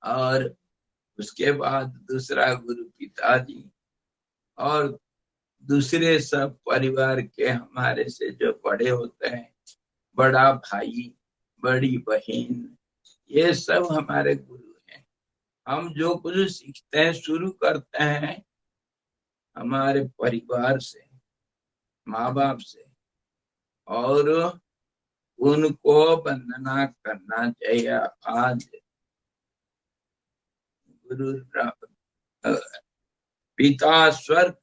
और उसके बाद दूसरा गुरु पिताजी, और दूसरे सब परिवार के हमारे से जो बड़े होते हैं, बड़ा भाई, बड़ी बहन, ये सब हमारे गुरु हैं। हम जो कुछ सीखते हैं, शुरू करते हैं हमारे परिवार से, माँ बाप से, और उनको वंदना करना चाहिए। आज गुरु पिता स्वर्ग,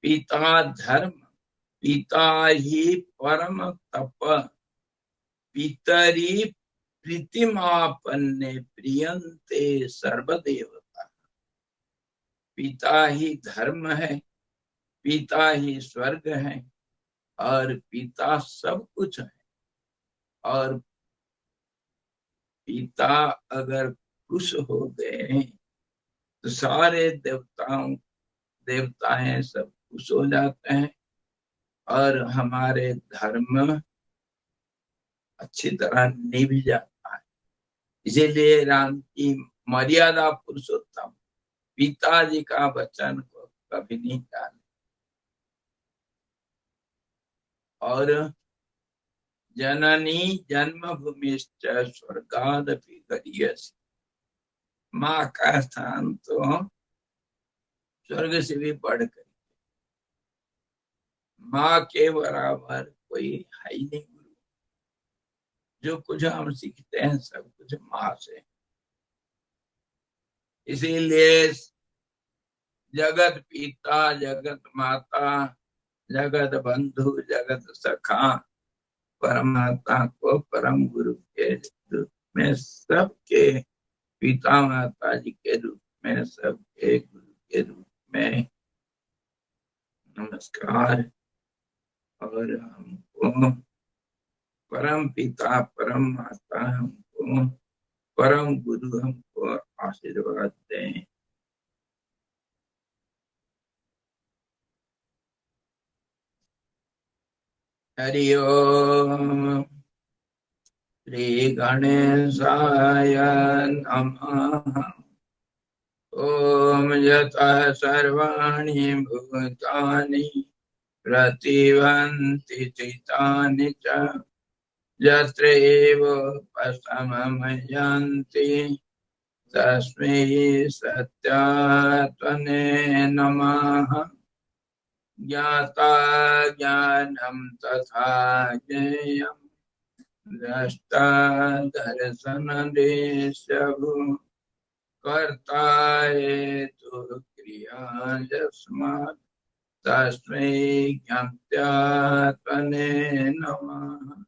पिता धर्म, पिता ही परम तप, पितरी प्रीतिमापन्ने प्रियंते सर्वदेवता। पिता ही धर्म है, पिता ही स्वर्ग है, और पिता सब कुछ है। और पिता अगर खुश हो गए तो सारे देवताएं सब खुश हो जाते हैं, और हमारे धर्म अच्छी तरह निभ जाता है। इसीलिए राम की मर्यादा पुरुषोत्तम, पिताजी का वचन को कभी नहीं टाले। और जननी जन्मभूमिश्च स्वर्गादपि गरीयसी। माँ का स्थान तो स्वर्ग से भी बढ़कर, माँ के बराबर कोई है ही नहीं। गुरु, जो कुछ हम सीखते हैं सब कुछ माँ से। इसीलिए जगत पिता, जगत माता, जगत बंधु, जगत सखा, परमात्मा को परम गुरु के रूप में, सबके पिता माता जी के रूप में, सबके गुरु के रूप में नमस्कार। और हमको परम पिता, परम माता, हमको परम गुरु हमको आशीर्वाद दें। हरि ओम। श्री गणेशाय नमः। ओम यतः सर्वाणि भूतानि प्रतिभान्ति चित्तानि च यत्रैव उपशमयन्ति तस्मै सत्यात्मने नमः। ज्ञाता ज्ञानं तथा ज्ञेयं, द्रष्टा दर्शनदेशभुः, कर्ता हेतुः क्रिया यस्मात् तस्मै ज्ञात्यात्मने नमः।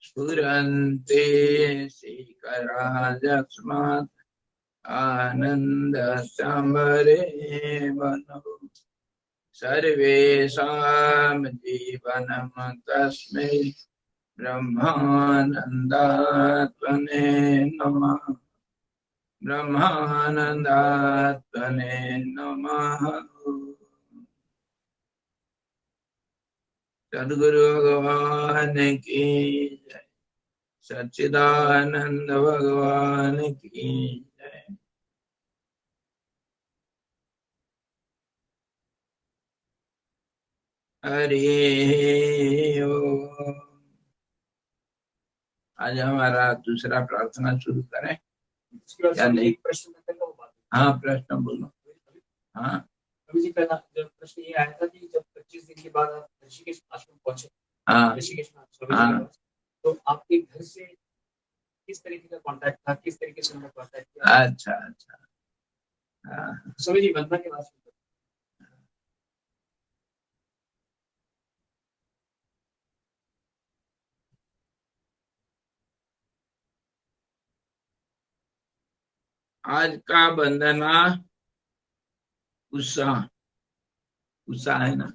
स्फुरन्ते शिखरा यस्मात् आनन्दसम्भरे वनो, सर्वेषां जीवनं तस्मै ब्रह्मानन्दात्मने नमः। ब्रह्मानन्दात्मने नमः। सद्गुरु भगवान की जय। सच्चिदानंद भगवान की जय। हरि ओम। आज हमारा दूसरा प्रार्थना शुरू करें या नहीं? हाँ, प्रश्न बोलो। हाँ, अभी जी पहला जब प्रश्न ये आया था कि जब 25 दिन के बाद आप ऋषिकेश आश्रम पहुंचे, हाँ, ऋषिकेश में हाँ, तो आपके घर से किस तरीके का कांटेक्ट था, किस तरीके से उन्होंने कांटेक्ट किया? अच्छा अच्छा। हाँ, स्वामी जी वंदना के बाद आज का वंदना उषा, उषा है ना?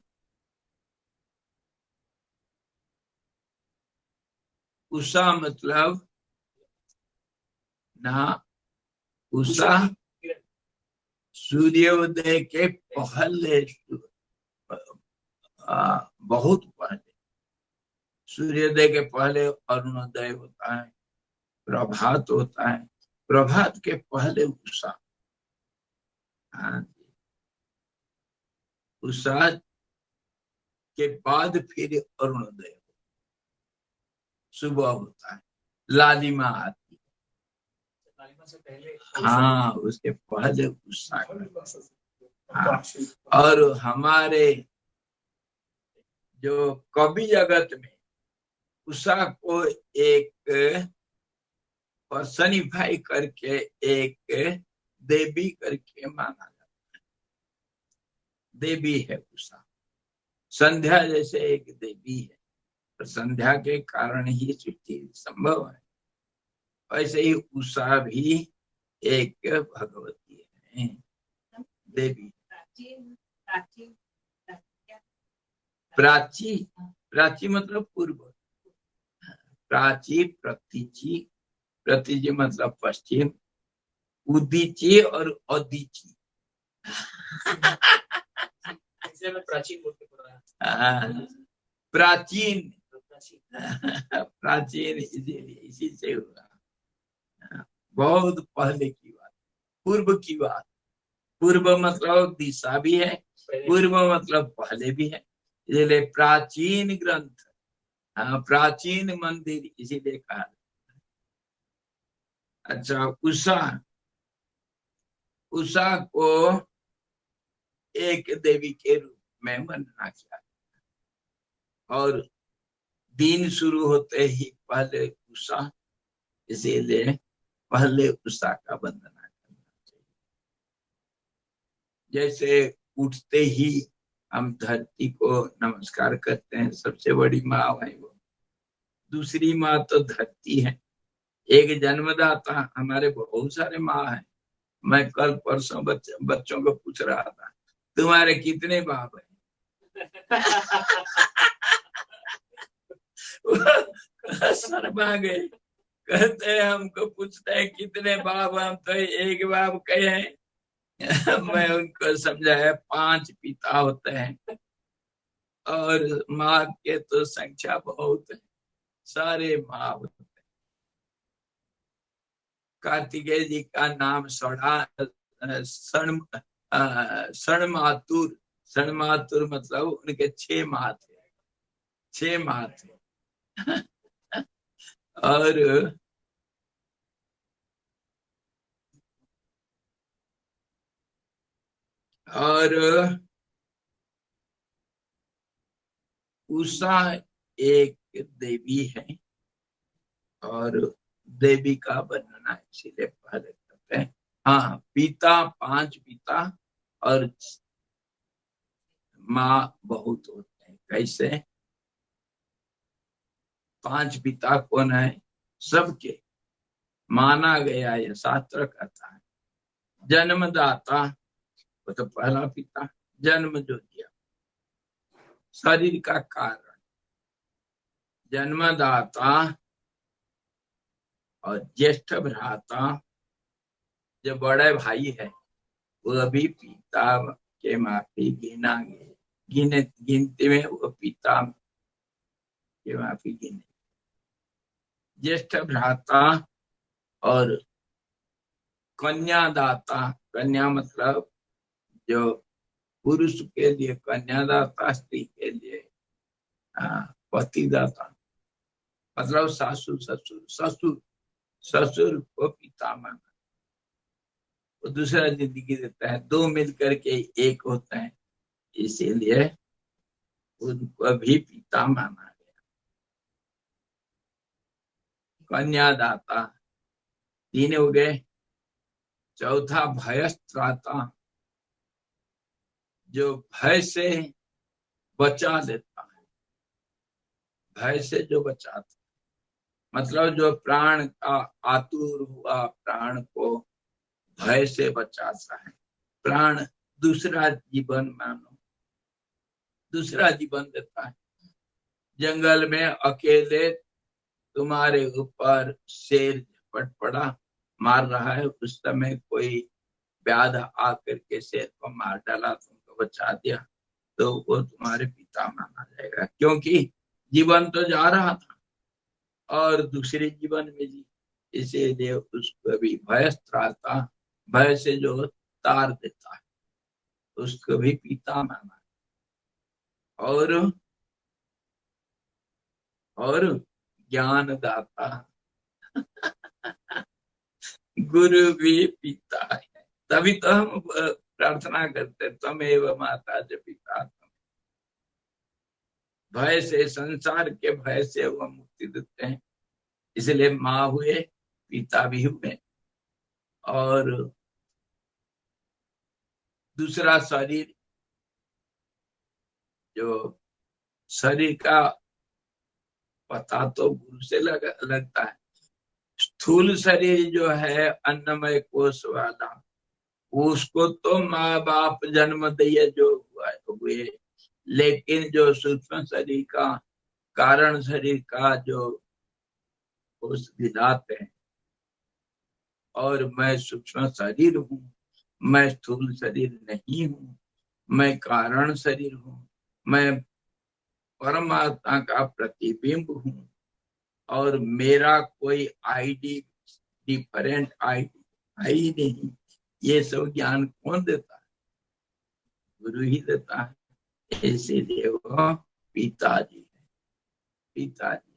उषा मतलब ना, उषा सूर्योदय के पहले, बहुत पहले, सूर्योदय के पहले अरुणोदय होता है, प्रभात होता है, प्रभात के पहले उषा, हाँ, उषा के बाद फिर अरुणोदय, सुबह होता है, लालिमा आती है, लालिमा से पहले, हाँ, उसके पहले उषा। हाँ, और हमारे जो कवि जगत में उषा को एक पर्सनिफाई करके एक देवी करके माना जाता है। देवी है उषा, संध्या जैसे एक देवी है, तो संध्या के कारण ही सृष्टि संभव है, ऐसे ही उषा भी एक भगवती है, देवी। प्राची, प्राची मतलब पूर्व, प्राची, प्रतीची, प्रतीची मतलब पश्चिम, उदीची और अदीची। प्राचीन बोलते प्राचीन, प्राचीन इसीलिए इसी से हुआ, बहुत पहले की बात, पूर्व की बात। पूर्व मतलब दिशा भी है, पूर्व मतलब पहले भी है, इसलिए प्राचीन ग्रंथ, हाँ, प्राचीन मंदिर इसीलिए कहा। अच्छा, उषा, उषा को एक देवी के रूप में माना गया, और दिन शुरू होते ही पहले उषा, इसीलिए पहले उषा का वंदना करना चाहिए। जैसे उठते ही हम धरती को नमस्कार करते हैं, सबसे बड़ी माँ है वो, दूसरी माँ तो धरती है, एक जन्मदाता, हमारे बहुत सारे माँ हैं। मैं कल परसों बच्चों को पूछ रहा था, तुम्हारे कितने बाप हैं? शर्मा गए, कहते हैं हमको पूछते हैं कितने बाप, हम तो एक बाप कहे हैं। मैं उनको समझाया 5 पिता होते हैं, और माँ के तो संख्या बहुत है, सारे माँ होते हैं। कार्तिकेय जी का नाम सणमातुर, सणमातुर मतलब उनके 6 माँ थे, 6 माँ थे। और उषा एक देवी है, और देवी का वर्णन इसीलिए पहले करते हैं। हाँ, पिता 5 पिता और माँ बहुत होते हैं। कैसे? 5 पिता कौन है? सबके माना गया, यह शास्त्र कहता है। जन्मदाता, वो तो पहला पिता, जन्म जो दिया, शरीर का कारण, जन्मदाता, और ज्येष्ठ भ्राता, जो बड़े भाई है वो अभी पिता के माफी गिना गए, गिनती में वो पिता के माफी गिने। ज्येष्ठ भ्राता और कन्यादाता, कन्या मतलब जो पुरुष के लिए कन्यादाता, स्त्री के लिए पतिदाता, मतलब सासू ससुर, ससुर, ससुर को पिता माना, वो दूसरा जिंदगी देता है, 2 मिलकर के एक होता है, इसीलिए उनको भी पिता माना गया। कन्यादाता 3 हो गए। चौथा भयस्त्राता, जो भय से बचा लेता है, भय से जो बचाता, मतलब जो प्राण का आतुर हुआ प्राण को भय से बचाता है। प्राण दूसरा जीवन मानो, दूसरा जीवन देता है। जंगल में अकेले तुम्हारे ऊपर शेर झपट पड़ा, मार रहा है, उस समय कोई व्याध आकर के शेर को मार डाला, तुमको बचा दिया, तो वो तुम्हारे पिता माना जाएगा, क्योंकि जीवन तो जा रहा था और दूसरे जीवन में जी। इसीलिए उसको भी भयस्त्राता, भय से जो तार देता है, उसको भी पिता माना। और ज्ञान दाता, गुरु भी पिता है। तभी तो हम प्रार्थना करते, त्वमेव माता च पिता। भय से, संसार के भय से वो मुक्ति देते हैं, इसलिए माँ हुए, पिता भी हुए। और दूसरा शरीर, जो शरीर का पता तो गुरु से लगता है। स्थूल शरीर जो है अन्नमय कोश वाला, उसको तो माँ बाप जन्म दिए जो हुए, लेकिन जो सूक्ष्म शरीर का, कारण शरीर का जो कोश दिलाते हैं, और मैं सूक्ष्म शरीर हूँ, मैं स्थूल शरीर नहीं हूँ, मैं कारण शरीर हूँ, मैं परमात्मा का प्रतिबिंब हूँ, और मेरा कोई आईडी, डिफरेंट आईडी है ही नहीं। ये सब ज्ञान कौन देता है? गुरु ही देता है। इसीलिए वो पिताजी है, पिताजी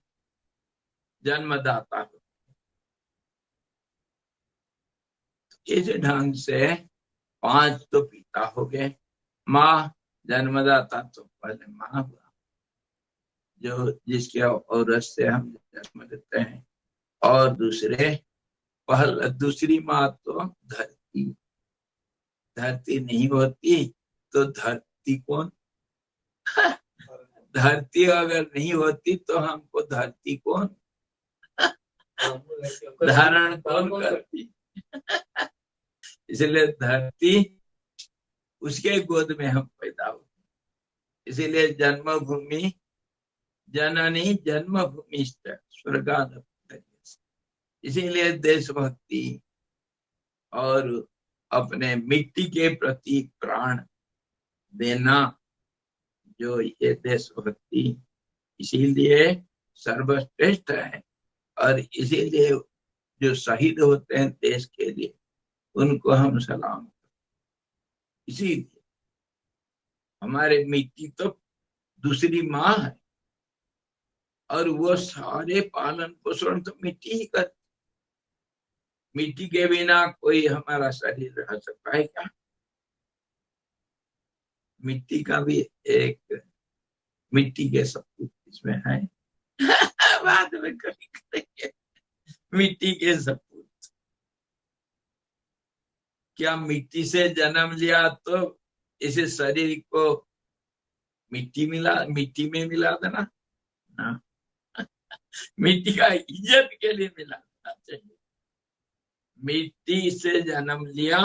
जन्मदाता। इस ढंग से 5 तो पिता हो गए। माँ जन्मदाता तो पहले माँ हुआ, जो जिसके औरत से हम जन्म लेते हैं। और दूसरी माँ तो धरती। धरती नहीं होती तो धरती कौन? धरती अगर नहीं होती तो हमको धरती कौन धारण कौन करती? इसलिए धरती, उसके गोद में हम पैदा हुए। इसीलिए जन्मभूमि जननी जन्मभूमि स्वर्गाद। इसीलिए देशभक्ति और अपने मिट्टी के प्रति प्राण देना, जो ये देशभक्ति, इसीलिए सर्वश्रेष्ठ है। और इसीलिए जो शहीद होते हैं देश के लिए, उनको हम सलाम। इसीलिए हमारे मिट्टी तो दूसरी माँ है, और वो सारे पालन पोषण तो मिट्टी ही करती। मिट्टी के बिना कोई हमारा शरीर रह सकता है क्या? मिट्टी का भी एक, मिट्टी के सपूत इसमें है। बाद में कभी करेंगे मिट्टी के सपूत। क्या मिट्टी से जन्म लिया तो इसे शरीर को मिट्टी में मिला देना ना? मिट्टी का इज्जत के लिए मिला देना चाहिए। मिट्टी से जन्म लिया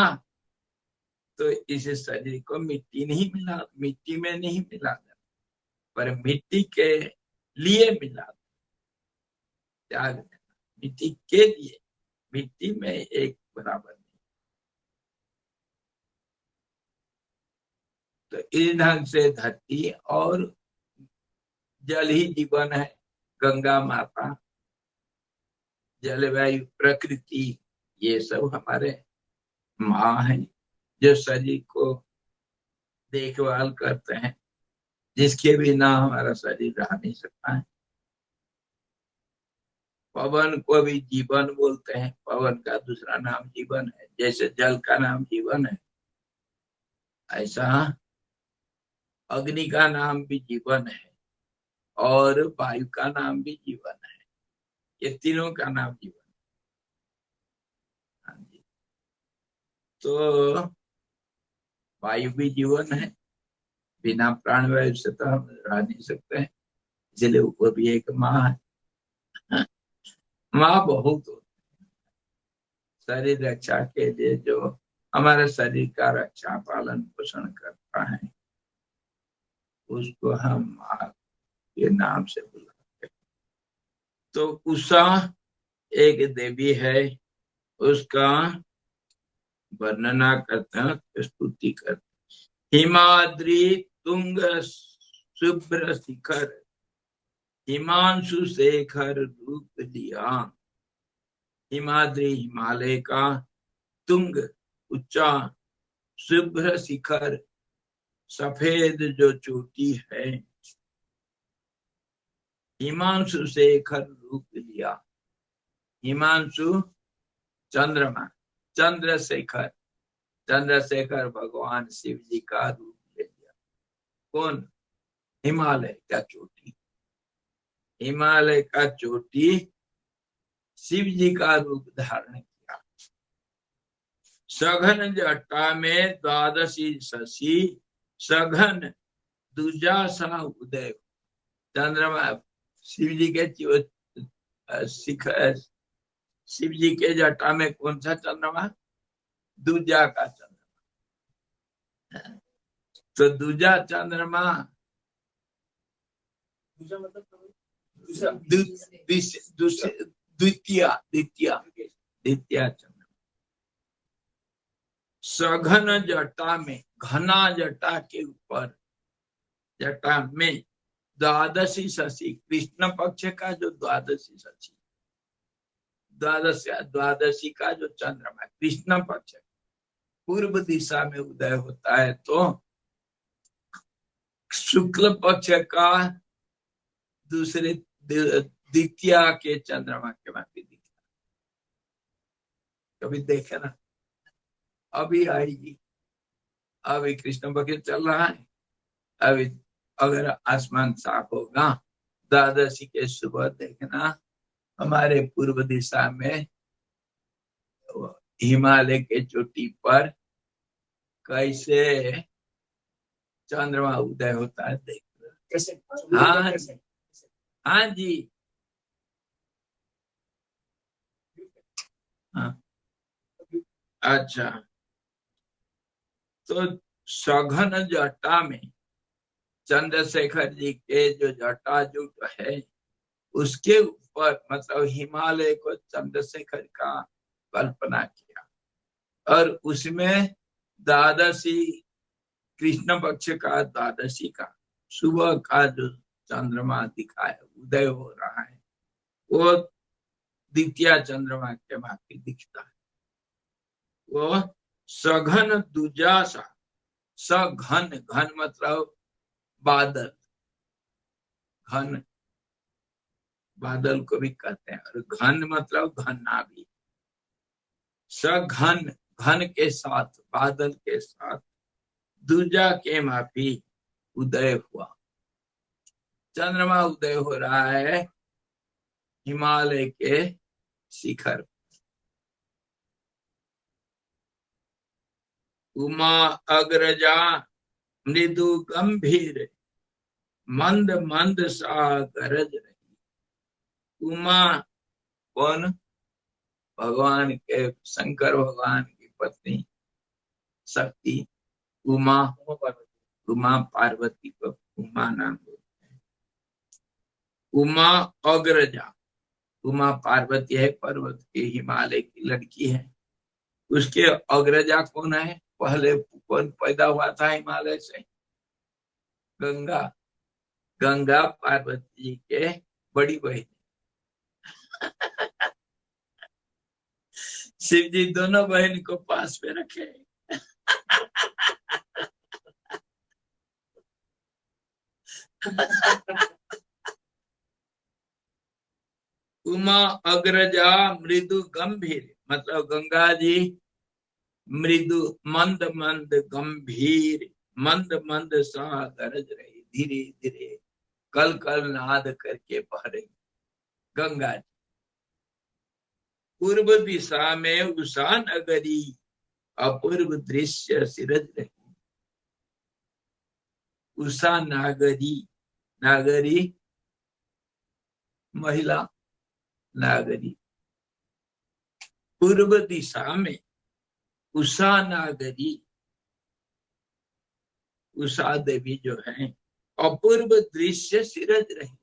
तो इस शरीर को मिट्टी नहीं मिला, मिट्टी में नहीं मिला देना, पर मिट्टी के लिए मिला, त्याग देना। मिट्टी के लिए, मिट्टी में एक बराबर नहीं। तो इस ढंग से धरती और जल ही जीवन है। गंगा माता, जलवायु, प्रकृति, ये सब हमारे माँ है, जो शरीर को देखभाल करते हैं, जिसके बिना हमारा शरीर रह नहीं सकता है। पवन को भी जीवन बोलते हैं, पवन का दूसरा नाम जीवन है। जैसे जल का नाम जीवन है, ऐसा अग्नि का नाम भी जीवन है, और वायु का नाम भी जीवन है। ये तीनों का नाम जीवन है। हाँ जी। तो वायु भी जीवन है, बिना प्राण वायु से तो हम रह नहीं सकते हैं, इसलिए वो भी एक माँ है। माँ बहुत होती है शरीर रक्षा के लिए, जो हमारे शरीर का रक्षा पालन पोषण करता है, उसको हम माँ के नाम से बुलाते हैं। तो उषा एक देवी है, उसका वर्णना करते हैं, स्तुति करते हैं। हिमाद्री तुंग शुभ्र शिखर, हिमांशु शेखर रूप लिया, हिमाद्री हिमालय का तुंग ऊंचा शुभ्र शिखर सफेद जो चोटी है, हिमांशु शेखर रूप लिया। हिमांशु चंद्रमा, चंद्रशेखर, चंद्रशेखर भगवान शिव जी का रूप ले लिया। कौन? हिमालय का चोटी, हिमालय का चोटी शिव जी का रूप धारण किया। सघन जटा में द्वादशी शशि, सघन दूजा सा उदय। चंद्रमा शिव जी के शिखर, शिव जी के जटा में कौन सा चंद्रमा? दूजा का चंद्रमा। तो दूजा चंद्रमा दूसरा मतलब द्वितीय द्वितीय द्वितीय चंद्रमा सघन जटा में, घना जटा के ऊपर, जटा में द्वादशी शशि, कृष्ण पक्ष का जो द्वादशी शशि, द्वादशी का जो चंद्रमा कृष्ण पक्ष पूर्व दिशा में उदय होता है, तो शुक्ल पक्ष का दूसरे द्वितीय के चंद्रमा के भांति दिखता। कभी देखे ना, अभी आएगी, अभी कृष्ण पक्ष चल रहा है। अभी अगर आसमान साफ होगा, द्वादशी के सुबह देखना हमारे पूर्व दिशा में हिमालय के चोटी पर कैसे चंद्रमा उदय होता है, देख। कैसे? हाँ, हाँ जी, हाँ। अच्छा, तो सघन जटा में चंद्रशेखर जी के जो जटा जो है उसके ऊपर, मतलब हिमालय को चंद्रशेखर का कल्पना किया, और उसमें द्वादशी कृष्ण पक्ष का द्वादशी का सुबह का जो चंद्रमा दिखा है, उदय हो रहा है, वो द्वितीय चंद्रमा के भांति दिखता है। वो सघन दुजासा, सघन, घन मतलब बादल, घन बादल को भी कहते हैं, और घन मतलब घना भी। सघन, घन के साथ, बादल के साथ दूजा के माफी उदय हुआ। चंद्रमा उदय हो रहा है हिमालय के शिखर। उमा अग्रजा मृदु गंभीर, मंद मंद सा गरज रही। उमा कौन? भगवान के, शंकर भगवान की पत्नी शक्ति उमा। उमा पार्वती को उमा नाम बोलते हैं। उमा अग्रजा, उमा पार्वती है, पर्वत के हिमालय की लड़की है। उसके अग्रजा कौन है? पहले कौन पैदा हुआ था हिमालय से? गंगा। गंगा पार्वती जी के बड़ी बहन। शिव जी दोनों बहन को पास में रखे। उमा अग्रजा मृदु गंभीर, मतलब गंगा जी मृदु, मंद मंद गंभीर, मंद मंद सा गरज रही, धीरे धीरे कल कल नाद करके बह रही गंगा जी। पूर्व दिशा में उषा नगरी, अपूर्व दृश्य सिरज रही। उषा नागरी, नागरी महिला, नागरी। पूर्व दिशा में उषा नागरी, उषा देवी जो है, अपूर्व दृश्य सिरज रही,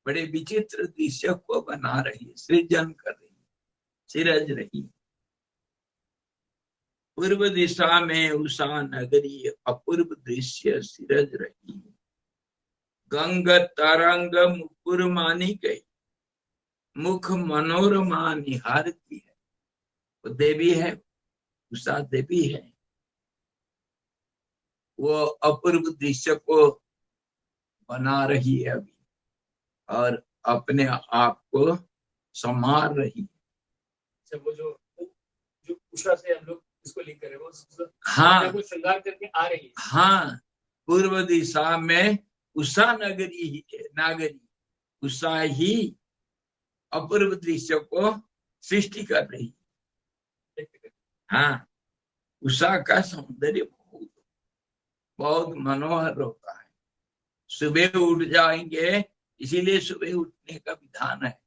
बड़े विचित्र दृश्य को बना रही, सृजन कर रही, सिरज रही। पूर्व दिशा में उषा नगरी, अपूर्व दृश्य सिरज रही। गंग तरंग मुकुर मानी गई, मुख मनोरमा निहारती है। वो देवी है, उषा देवी है। वो अपूर्व दृश्य को बना रही है अभी, और अपने आप को संभाल रही है। अच्छा, वो जो उषा से हम लोग इसको लिंक करें, वो हाँ, वो श्रृंगार करके आ रही है। हाँ, पूर्व दिशा में उषा नागरी उषा ही अपूर्व दृश्य को सृष्टि कर रही है। हाँ, उषा का सौंदर्य बहुत बहुत मनोहर होता है। सुबह उठ जाएंगे, इसीलिए सुबह उठने का विधान है।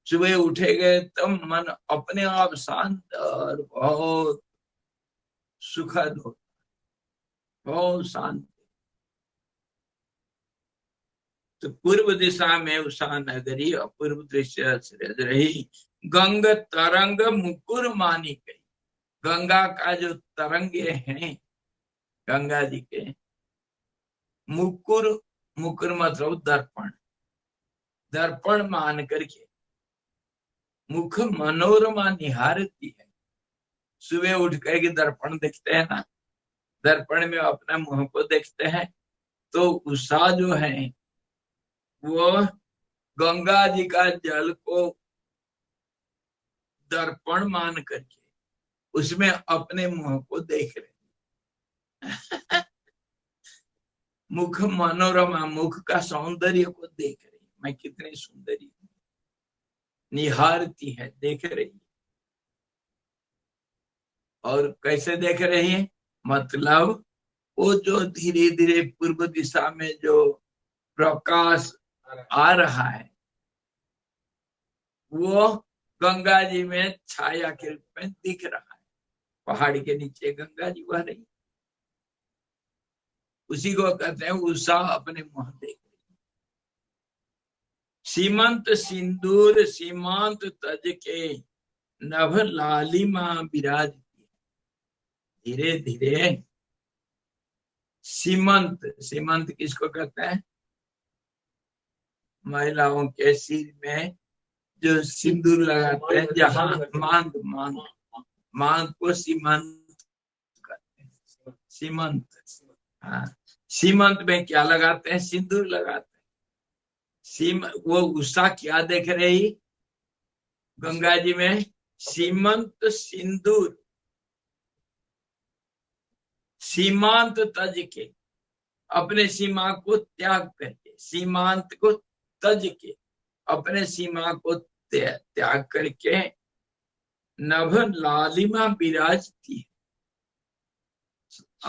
सुबह उठेंगे तो मन अपने आप शांत और बहुत सुखद हो, बहुत शांत। तो पूर्व दिशा में उषा नगरी अपूर्व दृश्य सृज रही। गंग तरंग मुकुर मानी गई। गंगा का जो तरंगे हैं, गंगा जी के मुकुर, मुकुर मतलब दर्पण, दर्पण मान करके मुख मनोरमा निहारती है। सुबह उठ करके दर्पण देखते हैं ना, दर्पण में अपना मुंह को देखते हैं, तो उषा जो है वो गंगा जी का जल को दर्पण मान करके उसमें अपने मुंह को देख रहे। मुख मनोरमा, मुख का सौंदर्य को देख रही, मैं कितनी सुंदरी हूँ, निहारती है, देख रही। और कैसे देख रही है, मतलब वो जो धीरे धीरे पूर्व दिशा में जो प्रकाश आ रहा है, वो गंगा जी में छाया के रूप में दिख रहा है। पहाड़ के नीचे गंगा जी बह रही, उसी को कहते हैं उषा अपने मुंह देख रही। सीमंत सिंदूर सीमांत तज के नभ लालिमा विराजती। धीरे धीरे सीमंत, सीमंत किसको कहते हैं, महिलाओं के सिर में जो सिंदूर लगाते हैं, जहाँ मांग मांग मांग को सीमंत कहते हैं। सीमंत, हाँ, सीमंत में क्या लगाते हैं, सिंदूर लगाते हैं। वो उषा क्या देख रही गंगा जी में, सीमंत सिंदूर, सीमांत तज के, अपने सीमा को त्याग करके, सीमांत को तज के, अपने सीमा को त्याग करके नभ लालिमा विराजती है।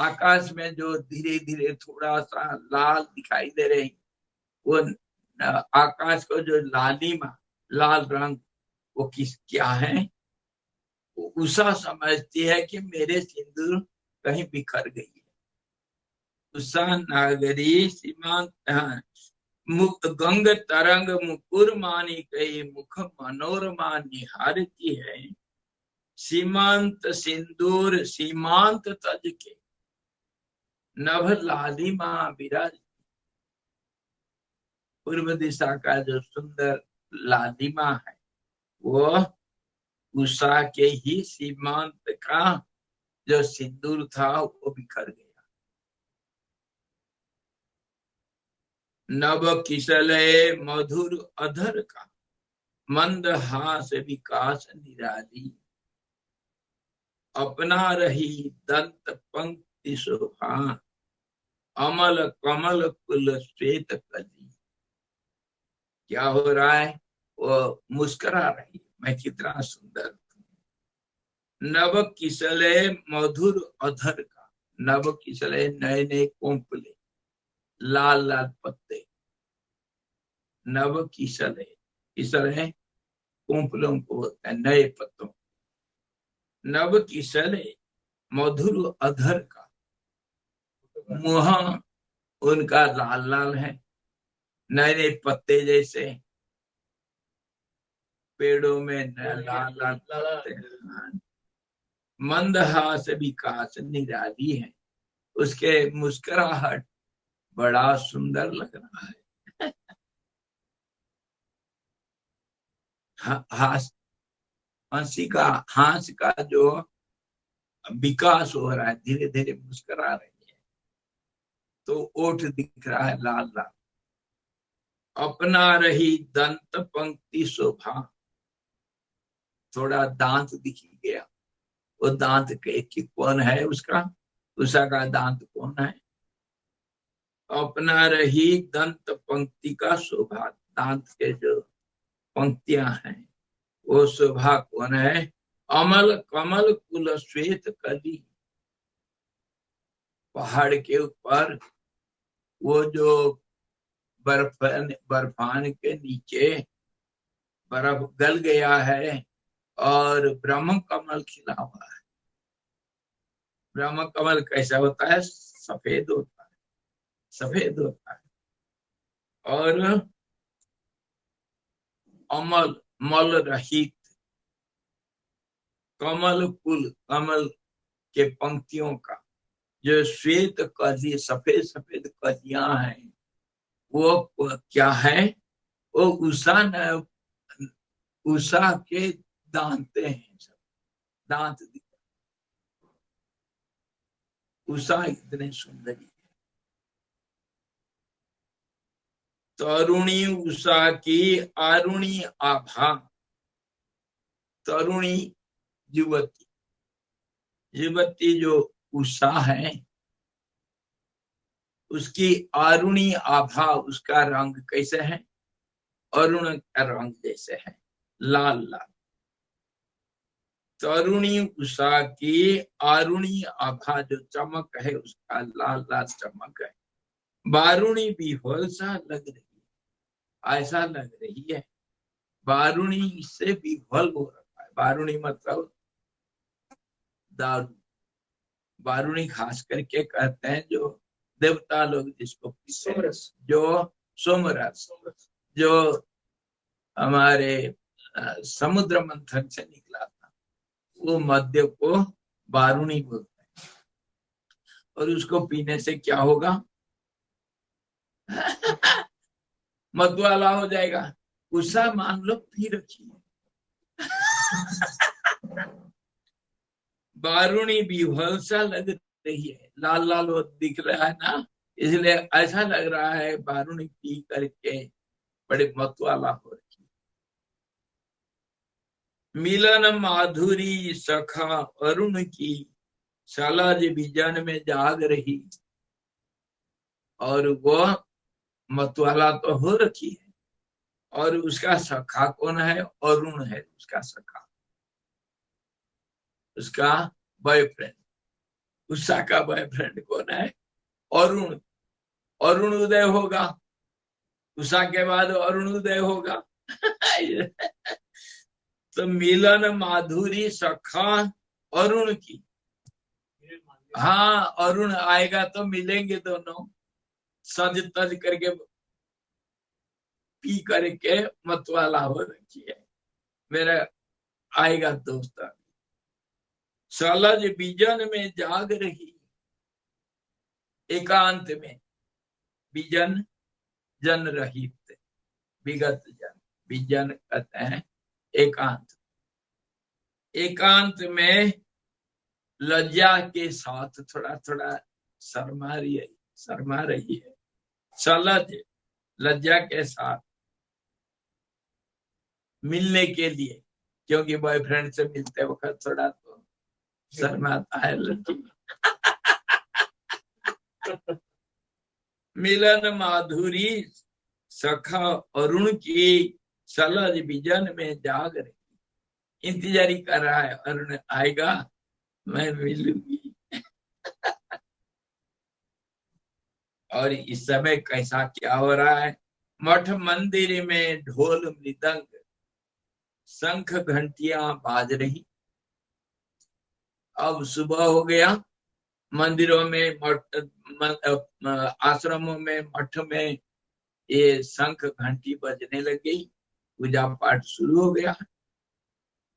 आकाश में जो धीरे धीरे थोड़ा सा लाल दिखाई दे रही, वो आकाश को जो लालिमा, लाल रंग, वो क्या है, उषा समझती है कि मेरे सिंदूर कहीं बिखर गई है। उषा नागरी सीमांत, मुख गंग तरंग मुकुर मानी गई, मुख मनोरमा निहारती है। सीमांत सिंदूर सीमांत तज के नभ लालिमा विराज। पूर्व दिशा का जो सुंदर लालिमा है, वो उषा के ही सीमांत का जो सिंदूर था वो बिखर गया। नव किसले मधुर अधर का मंद हास विकास निराली। अपना रही दंत पंक्ति शोभा, अमल कमल कुल श्वेत कली। क्या हो रहा है, वो मुस्कुरा रही, मैं कितना सुंदर। नव किसले मधुर अधर का, नव किसले नए नए कोंपले, लाल लाल पत्ते, नव किसले, किसले कोंपलों को होता है, नए पत्तों। नव किसले मधुर अधर का, मुंह उनका लाल लाल है, नए नए पत्ते जैसे पेड़ों में लाल लाल पत्ते। मंदहास विकास निराली है, उसके मुस्कुराहट बड़ा सुंदर लग रहा है। हंसी का हास का जो विकास हो रहा है, धीरे धीरे मुस्कुरा रही है, तो ओठ दिख रहा है लाल लाल। अपना रही दंत पंक्ति शोभा, थोड़ा दांत दिख गया। वो दांत के कौन है उसका, उषा का दांत कौन है। अपना रही दंत पंक्ति का शोभा, दांत के जो पंक्तियां हैं वो शोभा कौन है। अमल कमल कुल श्वेत कली, पहाड़ के ऊपर वो जो बर्फान के नीचे बर्फ गल गया है और ब्रह्म कमल खिला हुआ है। ब्रह्म कमल कैसा होता है, सफेद होता है, सफेद होता है। और अमल मल रहित, कमल कुल, कमल के पंक्तियों का जो श्वेत कली, सफेद सफेद कलियां हैं, वो क्या है, वो उषा के दांते हैं, सब दांत दिख, उषा इतने सुंदरी है। तरुणी उषा की आरुणी आभा, तरुणी युवती, युवती जो उषा है उसकी आरुणी आभा, उसका रंग कैसे है, अरुण का रंग जैसे है, लाल लाल। तरुणी उषा की आरुणी आभा, जो चमक है उसका लाल लाल चमक है। बारुणी विह्वल सा लग रही है, ऐसा लग रही है बारुणी से विह्वल हो रखा है। बारुणी मतलब दारू, बारुणी खास करके कहते हैं जो देवता लोग जिसको पीते हैं, जो सोमरस, जो हमारे समुद्र मंथन से निकला था, वो मद्य को बारुणी बोलते हैं। और उसको पीने से क्या होगा मतवाला हो जाएगा। उषा मान लो पी रखी है। बारुणी विह्वल सा लग रही है, लाल लाल वो दिख रहा है ना, इसलिए ऐसा लग रहा है बारुणी पी करके बड़े मतवाला हो रही। मिलन माधुरी सखा अरुण की, सालाज विजन में जाग रही। और वो मतवाला तो हो रखी है, और उसका सखा कौन है, अरुण है उसका सखा, उसका बॉयफ्रेंड। उषा का बॉयफ्रेंड कौन है, अरुण। अरुण उदय होगा, उषा के बाद अरुण उदय होगा। तो मिलन माधुरी सखा अरुण की, हाँ अरुण आएगा तो मिलेंगे दोनों, सज तज करके पी करके मतवाला हो रखी है, मेरा आएगा दोस्त। सलज बीजन में जाग रही, एकांत में, बीजन जन रहित, विगत जन, बीजन कहते हैं एकांत। एकांत में लज्जा के साथ थोड़ा थोड़ा शर्मा रही है। सलज लज्जा के साथ मिलने के लिए, क्योंकि बॉयफ्रेंड से मिलते वक्त थोड़ा तो शर्माता है लड़की। मिलन माधुरी सखा अरुण की, सलज विजन में जाग रही, इंतजारी कर रहा है, अरुण आएगा मैं मिलूंगी। और इस समय कैसा क्या हो रहा है, मठ मंदिर में ढोल मृदंग शंख घंटियां बाज रही। अब सुबह हो गया, मंदिरों में, आश्रमों में, मठ में ये शंख घंटी बजने लग गई, पूजा पाठ शुरू हो गया।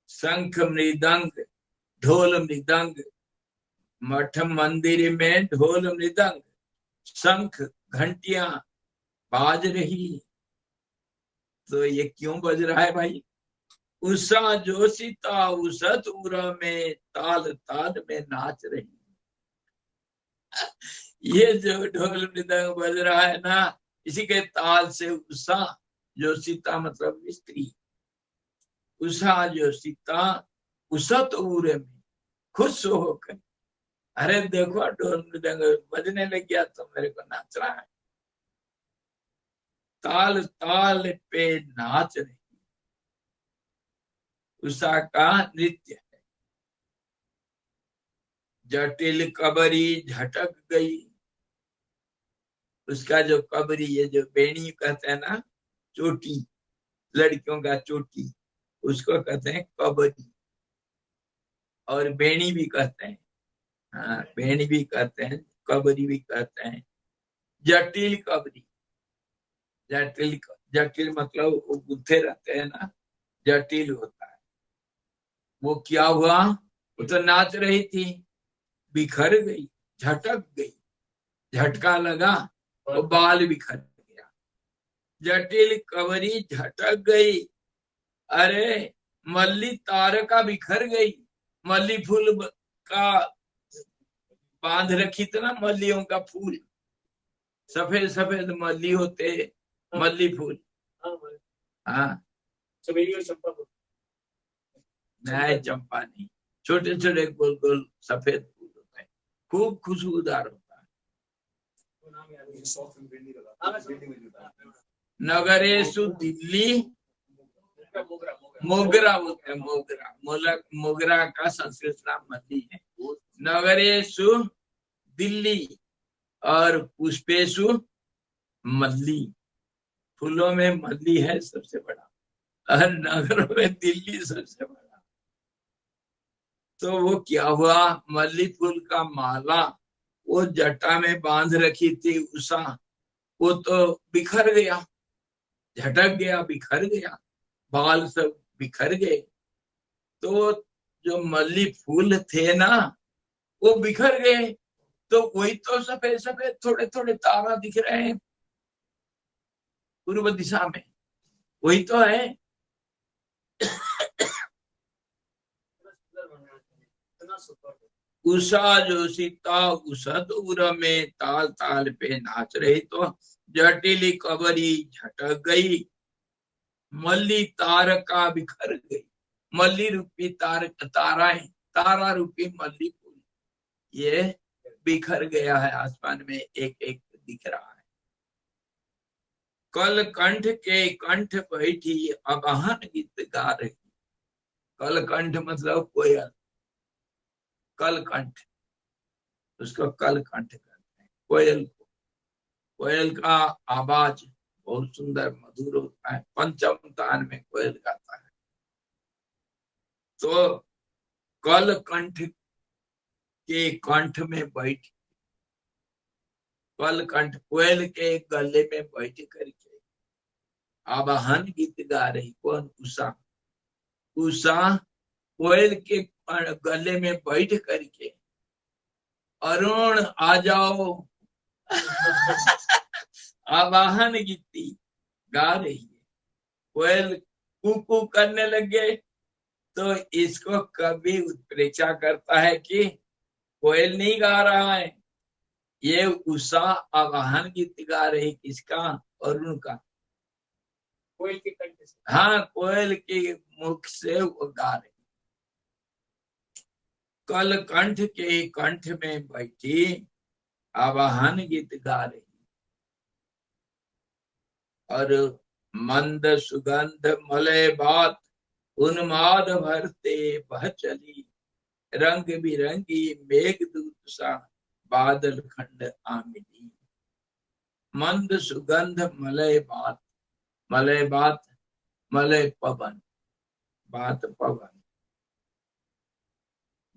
शंख मृदंग, ढोल मृदंग, मठ मंदिर में ढोल मृदंग शंख घंटियां बाज रही। तो ये क्यों बज रहा है भाई, उषा जोशिता उसत उर में ताल ताल में नाच रही। ये जो ढोल मृदंग बज रहा है ना, इसी के ताल से उषा जोशिता मतलब स्त्री, उषा जोशिता उसत उर में खुश होकर, अरे देखो ढोल मृदंग बजने लग गया तो मेरे को नाच रहा है। ताल ताल पे नाच रही, उषा का नृत्य है। जटिल कबरी झटक गई, उसका जो कबरी, ये जो बेणी कहते हैं ना, चोटी, लड़कियों का चोटी, उसको कहते हैं कबरी, और बेणी भी कहते हैं। हाँ, बेणी भी कहते हैं, कबरी भी कहते हैं। जटिल कबरी, जटिल, जटिल मतलब वो गुत्थे रहते हैं ना, जटिल होता है। वो क्या हुआ, वो तो नाच रही थी, बिखर गई, झटक गई, झटका लगा, वो बाल बिखर गया। जटिल कबरी झटक गई, अरे मल्ली तारका बिखर गई, मल्ली फूल का बांध रखी थी ना, मल्लियों का फूल, सफेद सफेद मल्ली होते, मल्ली फूल। हाँ, चमेली और चंपा फूल। नहीं, चंपा नहीं, छोटे छोटे गोल गोल सफेद फूल होते हैं, खूब खुशबूदार होता है। नगरेशु दिल्ली, मोगरा बोलते हैं, मोगरा, मोगरा का संस्कृत नाम मल्ली है। नगरेशु दिल्ली और पुष्पेशु मल्ली, फूलों में मल्ली है सबसे बड़ा, और नगरों में दिल्ली सबसे बड़ा। तो वो क्या हुआ, मल्ली फूल का माला वो जटा में बांध रखी थी उषा, वो तो बिखर गया, झटक गया, बिखर गया, बाल सब बिखर गए। तो जो मल्ली फूल थे ना, वो बिखर गए, तो वही तो सफेद सफेद थोड़े थोड़े तारा दिख रहे हैं पूर्व दिशा में, वही तो है। उषा जोशिता उसद उर में ताल ताल पे नाच रही, तो जटिली कबरी झटक गई, मल्ली तारका बिखर गई। मल्ली रूपी ताराएं, तारा रूपी मल्ली फूल, ये बिखर गया है, आसमान में एक एक दिख रहा है। कल कंठ के कंठ बैठी अगहन गीत गा रही, कल कंठ मतलब कोयल, कल कंठ, उसको कल कंठ कहते हैं कोयल को। कोयल का आवाज बहुत सुंदर मधुर होता है, पंचम तान में कोयल गाता है। तो कल कंठ के कंठ में बैठ, कल कंठ कोयल के गले में बैठ करके आवाहन गीत गा रही, कौन, उषा। उषा कोयल के गले में बैठ करके अरुण आ जाओ आवाहन गीति गा रही है। कोयल कू करने लग गए, तो इसको कभी उत्प्रेक्षा करता है कि कोयल नहीं गा रहा है, ये उषा आवाहन गीत गा रही, किसका, अरुण का। कोयल के कंठ से, हाँ, कोयल के मुख से वो गा रही। कल कंठ के कंठ में बैठी आवाहन गीत गा रही, और मंद सुगंध मलय बात उन्माद भरते बह चली, रंग बिरंगी मेघदूत सा बादल खंड आमिनी। मंद सुगंध मलय बात, मलय बात, मलय पवन, बात पवन,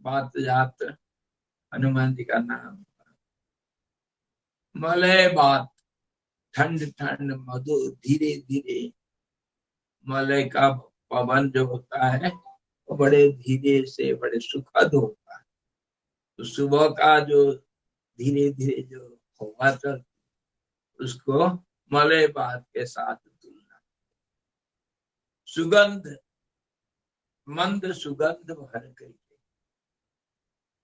बात जात हनुमान जी का नाम। मलय बात, ठंड ठंड मधुर, धीरे धीरे, मलय का पवन जो होता है वो बड़े धीरे से बड़े सुखद होता है। तो सुबह का जो धीरे धीरे जो हवा चलती, उसको मलय बात के साथ तुलना। सुगंध, मंद सुगंध भर करके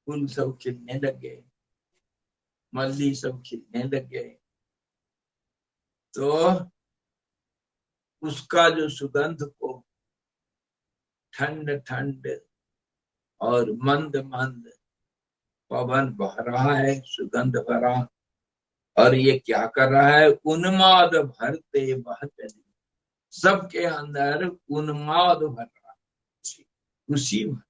फूल सब खिलने लगे, मल्ली सब खिलने लगे। तो उसका जो सुगंध को ठंड ठंड और मंद मंद पवन बह रहा है, सुगंध भरा। और ये क्या कर रहा है? उन्माद भरते बहते, सबके अंदर उन्माद भर रहा है, खुशी भर,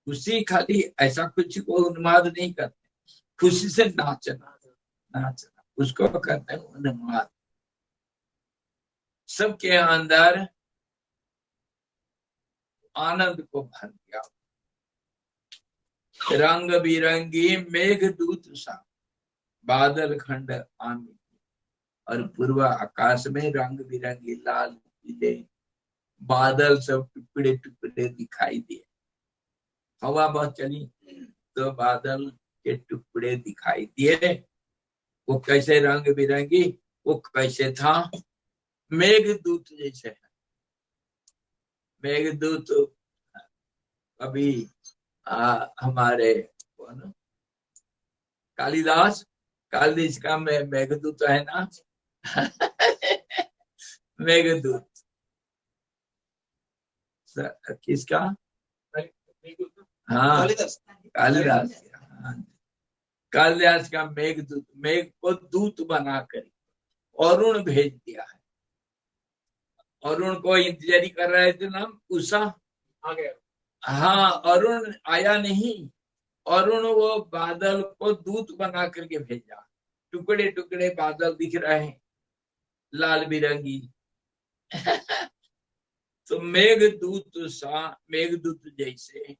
खुशी। खाली ऐसा कुछ को उन्माद नहीं करते, खुशी से नाचना, नाचना उसको कहते हैं उन्माद। सबके अंदर आनंद को भर दिया। रंग बिरंगी मेघदूत सा बादल खंड आमी, और पूर्व आकाश में रंग बिरंगी लाल पीले बादल सब टुकड़े टुकड़े दिखाई दिए। हवा बहुत चली तो बादल के टुकड़े दिखाई दिए। वो कैसे रंग बिरंगी? वो कैसे था? मेघदूत जैसे है। मेघदूत अभी हमारे कौन, कालिदास, कालिदास का मेघदूत है ना। मेघदूत किसका? हाँ, कालिदास। कालिदास का मेघदूत, मेघ को दूत बनाकर अरुण भेज दिया है। अरुण को इंतजारी कर रहे थे ना, उषा आ गया। हाँ, अरुण आया नहीं। अरुण वो बादल को दूत बना करके भेजा। टुकड़े टुकड़े बादल दिख रहे हैं, लाल बिरंगी। तो मेघदूत सा, मेघदूत जैसे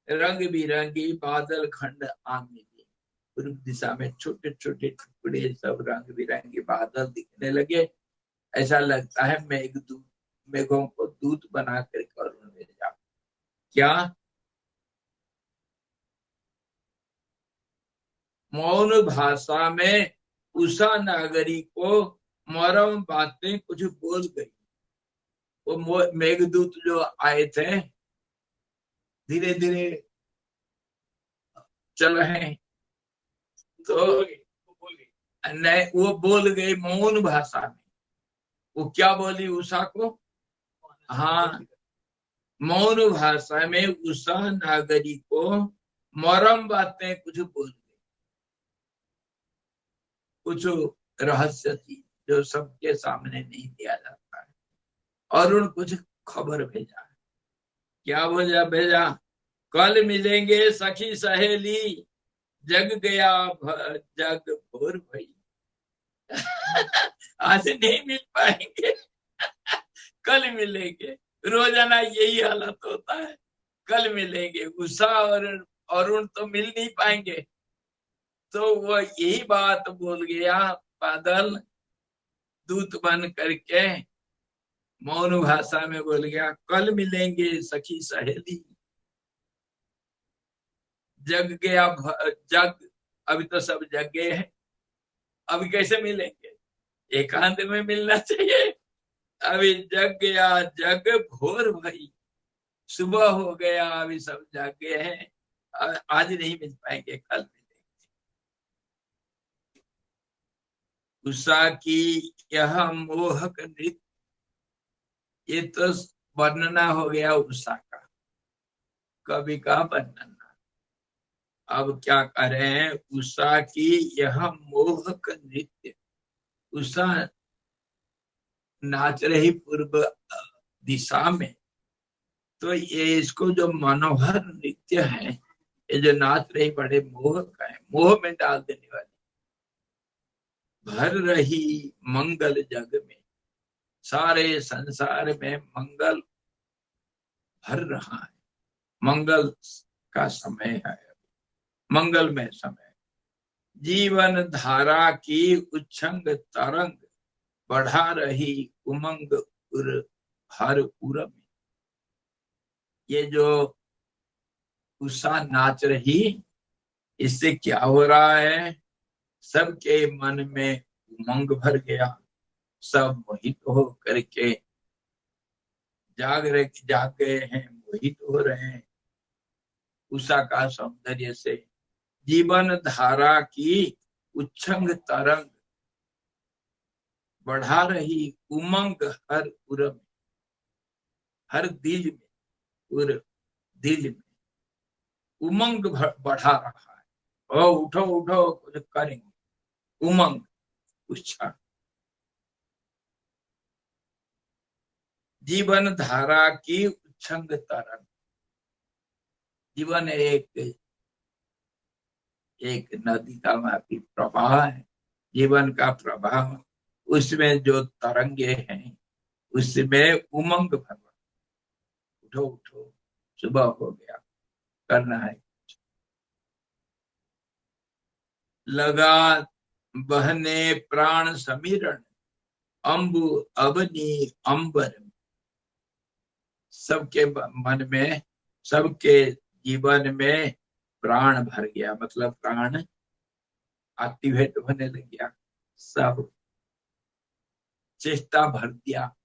रंग बिरंगी बादल खंड आने लगे। पूर्व दिशा में छोटे छोटे टुकड़े सब रंग बिरंगे बादल दिखने लगे। ऐसा लगता है मेघदूत, मेघों को दूत बना कर अरुण भेजा। क्या? मौन भाषा में उषा नागरी को मरम बातें कुछ बोल गई। वो मेघदूत जो आए थे, धीरे धीरे चल रहे हैं, तो नहीं, वो बोल गई मौन भाषा में। वो क्या बोली उषा को? हाँ, मौन भाषा में उषा नागरी को मरम बातें कुछ बोल गई। कुछ रहस्य थी जो सबके सामने नहीं दिया जाता है। अरुण कुछ खबर भेजा। क्या भेजा? कल मिलेंगे सखी सहेली, जग गया जग भोर भई। आज नहीं मिल पाएंगे, कल मिलेंगे। रोजाना यही हालत होता है, कल मिलेंगे। उषा और अरुण तो मिल नहीं पाएंगे। तो वो यही बात बोल गया बादल, दूत बन करके मौन भाषा में बोल गया, कल मिलेंगे सखी सहेली, जग गया जग। अभी तो सब जग गए हैं, अभी कैसे मिलेंगे? एकांत में मिलना चाहिए। अभी जग गया जग भोर भई, सुबह हो गया, अभी सब जग गए हैं, आज नहीं मिल पाएंगे, कल मिलेंगे। उषा की यह मोहक नृत्य, ये तो वर्णना हो गया उषा का, कवि का वर्णना। अब क्या कर रहे हैं? उषा की यह मोहक नृत्य। उषा नाच रही पूर्व दिशा में, तो ये इसको जो मनोहर नृत्य है, ये जो नाच रही, बड़े मोह का है, मोह में डाल देने वाली। भर रही मंगल जग में, सारे संसार में मंगल भर रहा है। मंगल का समय है, मंगलमय समय। जीवन धारा की उच्छंग तरंग बढ़ा रही उमंग हर उरम। ये जो उषा नाच रही, इससे क्या हो रहा है? सबके मन में उमंग भर गया, सब मोहित हो करके जाग गए हैं, मोहित हो रहे हैं उषा का सौंदर्य से। जीवन धारा की उच्छंग तरंग बढ़ा रही उमंग हर उर में, हर दिल में, उर दिल में उमंग बढ़ा रहा है। ओ उठो उठो कुछ करेंगे, उमंग उत्साह। जीवन धारा की उच्छंग तरंग। जीवन एक नदी का व्यापी प्रवाह है, जीवन का प्रवाह, उसमें जो तरंगे हैं उसमें उमंग भरवा। उठो उठो, सुबह हो गया, करना है। लगा बहने प्राण समीरण, अंबु अवनी अंबर। सबके मन में, सबके जीवन में प्राण भर गया, मतलब प्राण एक्टिवेट होने लग गया, सब चेष्टा भर दिया,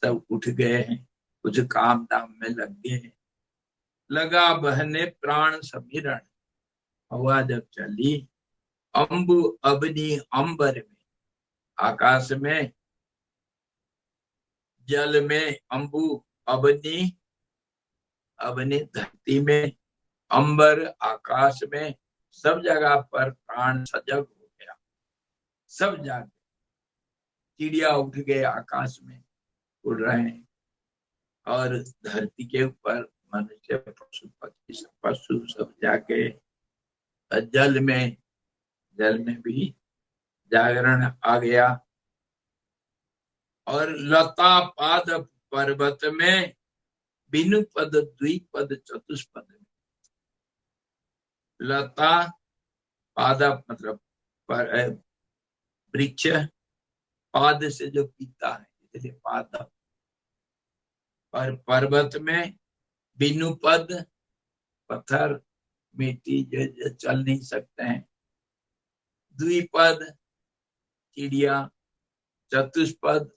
सब उठ गए हैं, कुछ काम दाम में लग गए हैं। लगा बहने प्राण समीरण, हवा जब चली, अंबु अबनी अंबर में, आकाश में, जल में, अंबु अबनी, अबनी धरती में, अंबर आकाश में, सब जगह पर प्राण सजग हो गया, सब जगह। चिड़िया उठ गए, आकाश में उड़ रहे हैं, और धरती के ऊपर मनुष्य, पशु पक्षी, पशु सब जाके जल में भी जागरण आ गया। और लता पाद पर्वत में, बिनु पद द्विपद चतुष्पद में। लता पाद मतलब वृक्ष, पाद से जो पीता है, इसलिए पाद। और पर्वत में बिनु पद, पत्थर मिट्टी जो चल नहीं सकते हैं। द्विपद चिड़िया, चतुष्पद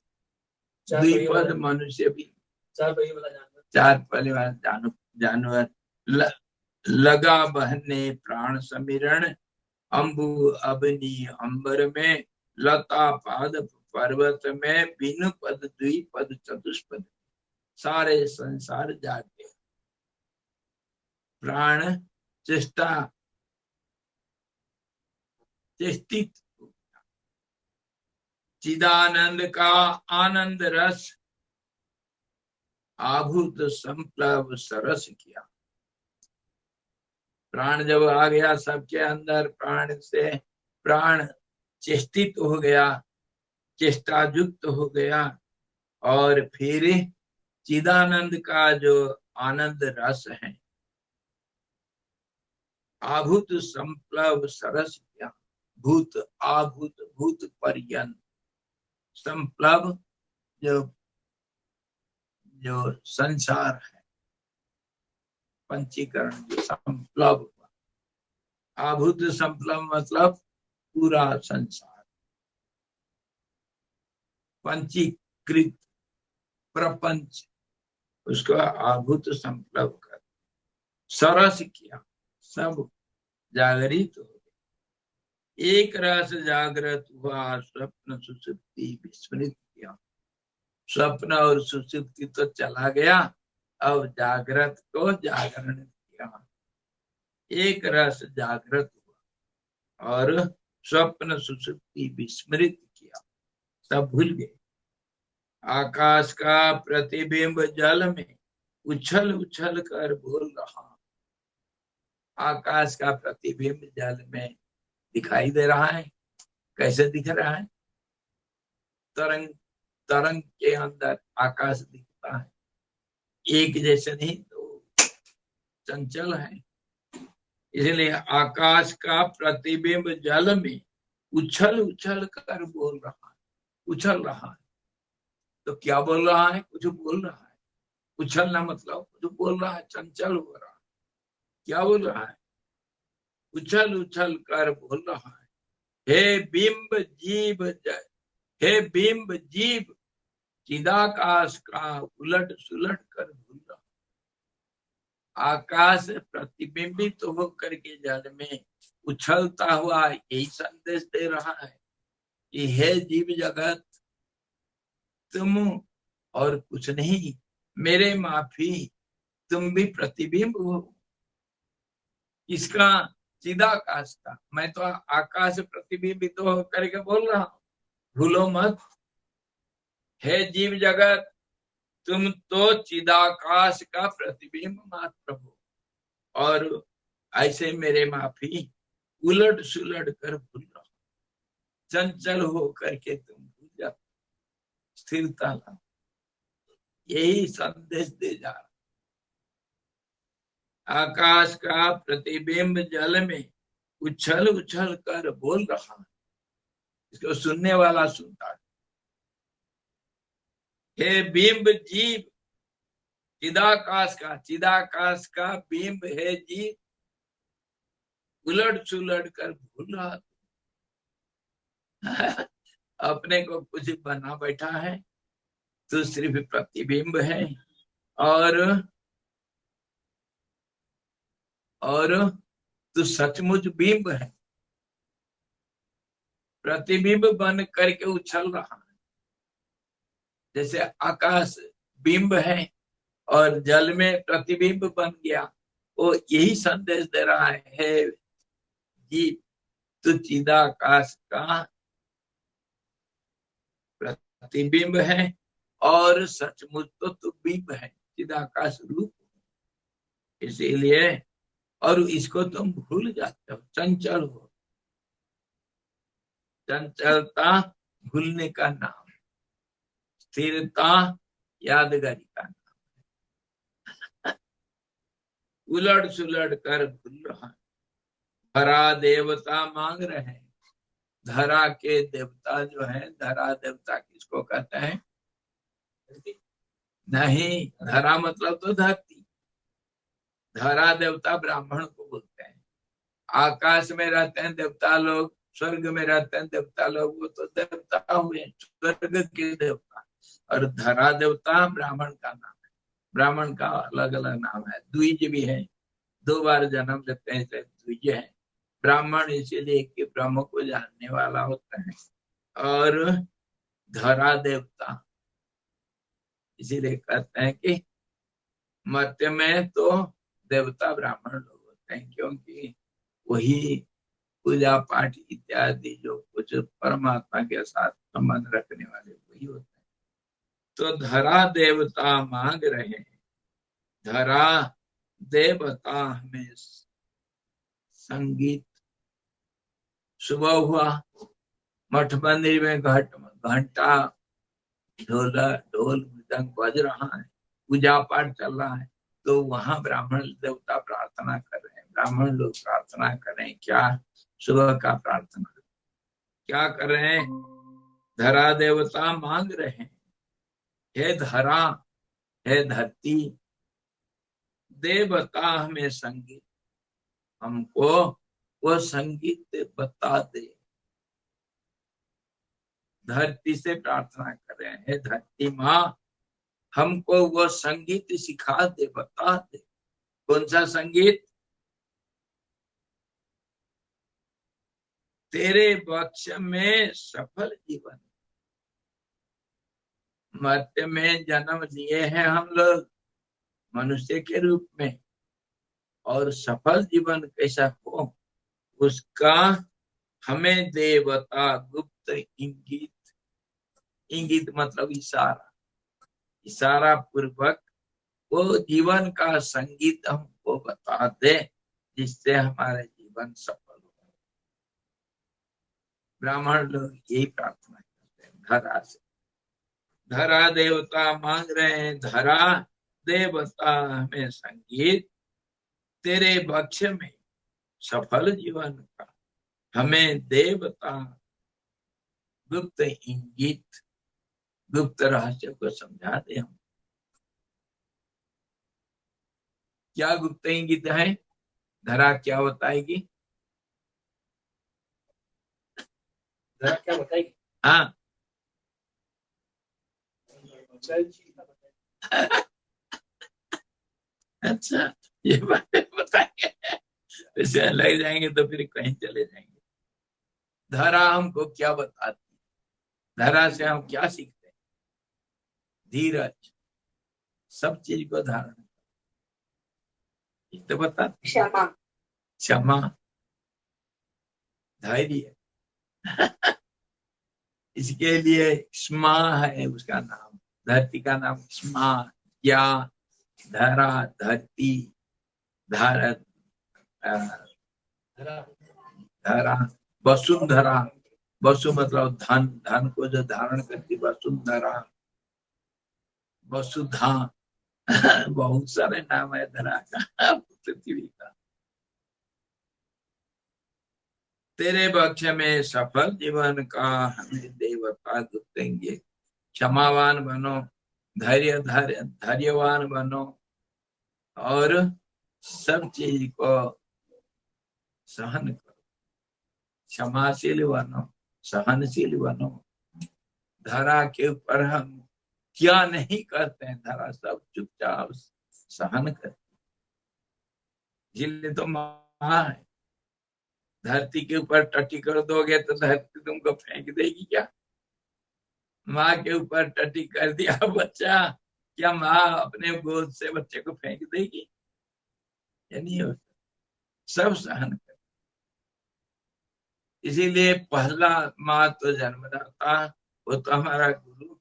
द्विपद मनुष्य भी, चार पहिए वाला जानवर। लगा बहने प्राण समीरण, अंबु अबनी अंबर में, लता पाद पर्वत में, बिनु पद द्विपद चतुष्पद, सारे संसार जाग गए। प्राण चेष्टा चेष्टित, चिदानंद का आनंद रस आभूत संप्लव सरस किया। प्राण जब आ गया सबके अंदर, प्राण से प्राण चेष्टित हो गया, चेष्टा युक्त हो गया, और फिर चिदानंद का जो आनंद रस है, आभूत संप्लव सरस किया। भूत आभूत भूत पर्यंत, संप्लव जो जो संसार है, पंचीकरण जो संप्लव, आभूत संप्लव मतलब पूरा संसार, पंचीकृत प्रपंच, उसको आभूत संप्लव कर सरस किया, सब जागृत हो गए। एक रस जागृत हुआ, स्वप्न सुसुप्ति विस्मृत किया। स्वप्न और सुसुप्ति तो चला गया, अब जागृत को जागरण किया। एक रस जागृत हुआ और स्वप्न सुसुप्ति विस्मृत किया, सब भूल गए। आकाश का प्रतिबिंब जल में उछल उछल कर बोल रहा। आकाश का प्रतिबिंब जल में दिखाई दे रहा है। कैसे दिख रहा है? तरंग, तरंग के अंदर आकाश दिखता है, एक जैसे नहीं, तो चंचल है। इसलिए आकाश का प्रतिबिंब जल में उछल उछल कर बोल रहा है, उछल रहा है। तो क्या बोल रहा है? कुछ बोल रहा है। उछलना मतलब कुछ बोल रहा है, चंचल हो रहा है। क्या बोल रहा है? उछल उछल कर बोल रहा है, हे बिंब जीव, हे बिंब जीव चिदाकाश का उलट सुलट कर भूल रहा। आकाश प्रतिबिंबित तो होकर के जल में उछलता हुआ यही संदेश दे रहा है कि हे जीव जगत, तुम और कुछ नहीं, मेरे माफी, तुम भी प्रतिबिंब हो। इसका चिदाकाश का, मैं तो आकाश प्रतिबिंबित तो होकर के बोल रहा हूं, भूलो मत। हे जीव जगत, तुम तो चिदाकाश का प्रतिबिंब मात्र हो, और ऐसे मेरे माफी उलट सुलट कर भूल रहा, चंचल हो करके तुम भूल जाते, स्थिरता ला। यही संदेश दे जा रहा। आकाश का प्रतिबिंब जल में उछल उछल कर बोल रहा है, इसको सुनने वाला सुनता है। हे बिंब जीव, चिदाकाश का बिंब है जीव, उलट सुलट कर भूल रहा। अपने को कुछ बना बैठा है, तो सिर्फ प्रतिबिंब है, और तू सचमुच बिंब है, प्रतिबिंब बन करके उछल रहा है। जैसे आकाश बिंब है और जल में प्रतिबिंब बन गया, वो यही संदेश दे रहा है जी, तू चिदाकाश का प्रतिबिंब है और सचमुच तो तू बिंब है, चिदाकाश रूप। इसीलिए और इसको तुम भूल जाते हो, चंचल हो। चंचलता भूलने का नाम, स्थिरता यादगारी का नाम। उलट सुलट कर भूल रहा। धरा देवता मांग रहे हैं, धरा के देवता जो है, धरा देवता किसको कहते हैं? नहीं, धरा मतलब तो धरती। धरा देवता ब्राह्मण को बोलते हैं। आकाश में रहते हैं देवता लोग, स्वर्ग में रहते हैं देवता लोग, वो तो देवता हुए, स्वर्ग के देवता। और धरा देवता ब्राह्मण का नाम है। ब्राह्मण का अलग अलग नाम है, द्विज भी है, 2 बार जन्म लेते हैं, द्विज है। ब्राह्मण इसीलिए कि ब्रह्म को जानने वाला होता है, और धरा देवता इसीलिए कहते हैं कि मध्य में तो देवता ब्राह्मण लोग होते हैं, क्योंकि वही पूजा पाठ इत्यादि जो कुछ परमात्मा के साथ संबंध रखने वाले वही होते हैं। तो धरा देवता मांग रहे हैं, धरा देवता हमें संगीत। सुबह हुआ, मठ मंदिर में घंटा ढोल मृदंग बज रहा है, पूजा पाठ चल रहा है, तो वहां ब्राह्मण देवता प्रार्थना कर रहे हैं। ब्राह्मण लोग प्रार्थना कर रहे हैं, क्या? सुबह का प्रार्थना क्या कर रहे हैं? धरा देवता मांग रहे हैं, हे धरा, हे धरती, देवता हमें संगीत, हमको वो संगीत बता दे। धरती से प्रार्थना कर रहे हैं, हे धरती माँ, हमको वो संगीत सिखा दे, बता दे। कौन सा संगीत? तेरे वक्ष में सफल जीवन। मर्त्य में जन्म लिए हैं हम लोग मनुष्य के रूप में, और सफल जीवन कैसा हो उसका हमें देवता गुप्त इंगित, इंगित मतलब इशारा, इशारा पूर्वक वो जीवन का संगीत हमको बता दे, जिससे हमारा जीवन सफल हो। ब्राह्मण लोग यही प्रार्थना करते हैं धरा से। धरा देवता मांग रहे हैं, धरा देवता हमें संगीत, तेरे वक्ष में सफल जीवन का हमें देवता गुप्त इंगित, गुप्त रहस्य को समझा दे। हम क्या गुप्त इंगित है? धरा क्या बताएगी? धरा क्या बताएगी? हाँ, अच्छा, ये बातें बताएंगे, वैसे लग जाएंगे तो फिर कहीं चले जाएंगे। धारा हमको क्या बताती है, धारा से हम क्या सीखते हैं? धीरज, सब चीज को धारण, तो बताती, क्षमा, क्षमा, धैर्य। इसके लिए क्षमा है उसका नाम, धरती का नाम क्षमा, क्या, धरा, धरती, धारा, धरा, वसुंधरा, वसु मतलब धन, धन को जो धारण करती वसुंधरा, वसुधा, बहुत सारे नाम है धरा का, पृथ्वी का। तेरे पक्ष में सफल जीवन का हमें देवता देंगे। क्षमावान बनो, धैर्यवान बनो, और सब चीज को सहन करो, क्षमाशील बनो, सहनशील बनो। धरा के ऊपर हम क्या नहीं करते हैं, धरा सब चुपचाप सहन करते, जिले तो माँ है। धरती के ऊपर टट्टी कर दोगे तो धरती तुमको फेंक देगी क्या? माँ के ऊपर टट्टी कर दिया बच्चा, क्या माँ अपने गोद से बच्चे को फेंक देगी? ये नहीं होता, सब सहन कर। इसीलिए पहला माँ तो जन्मदाता, वो तो हमारा गुरु।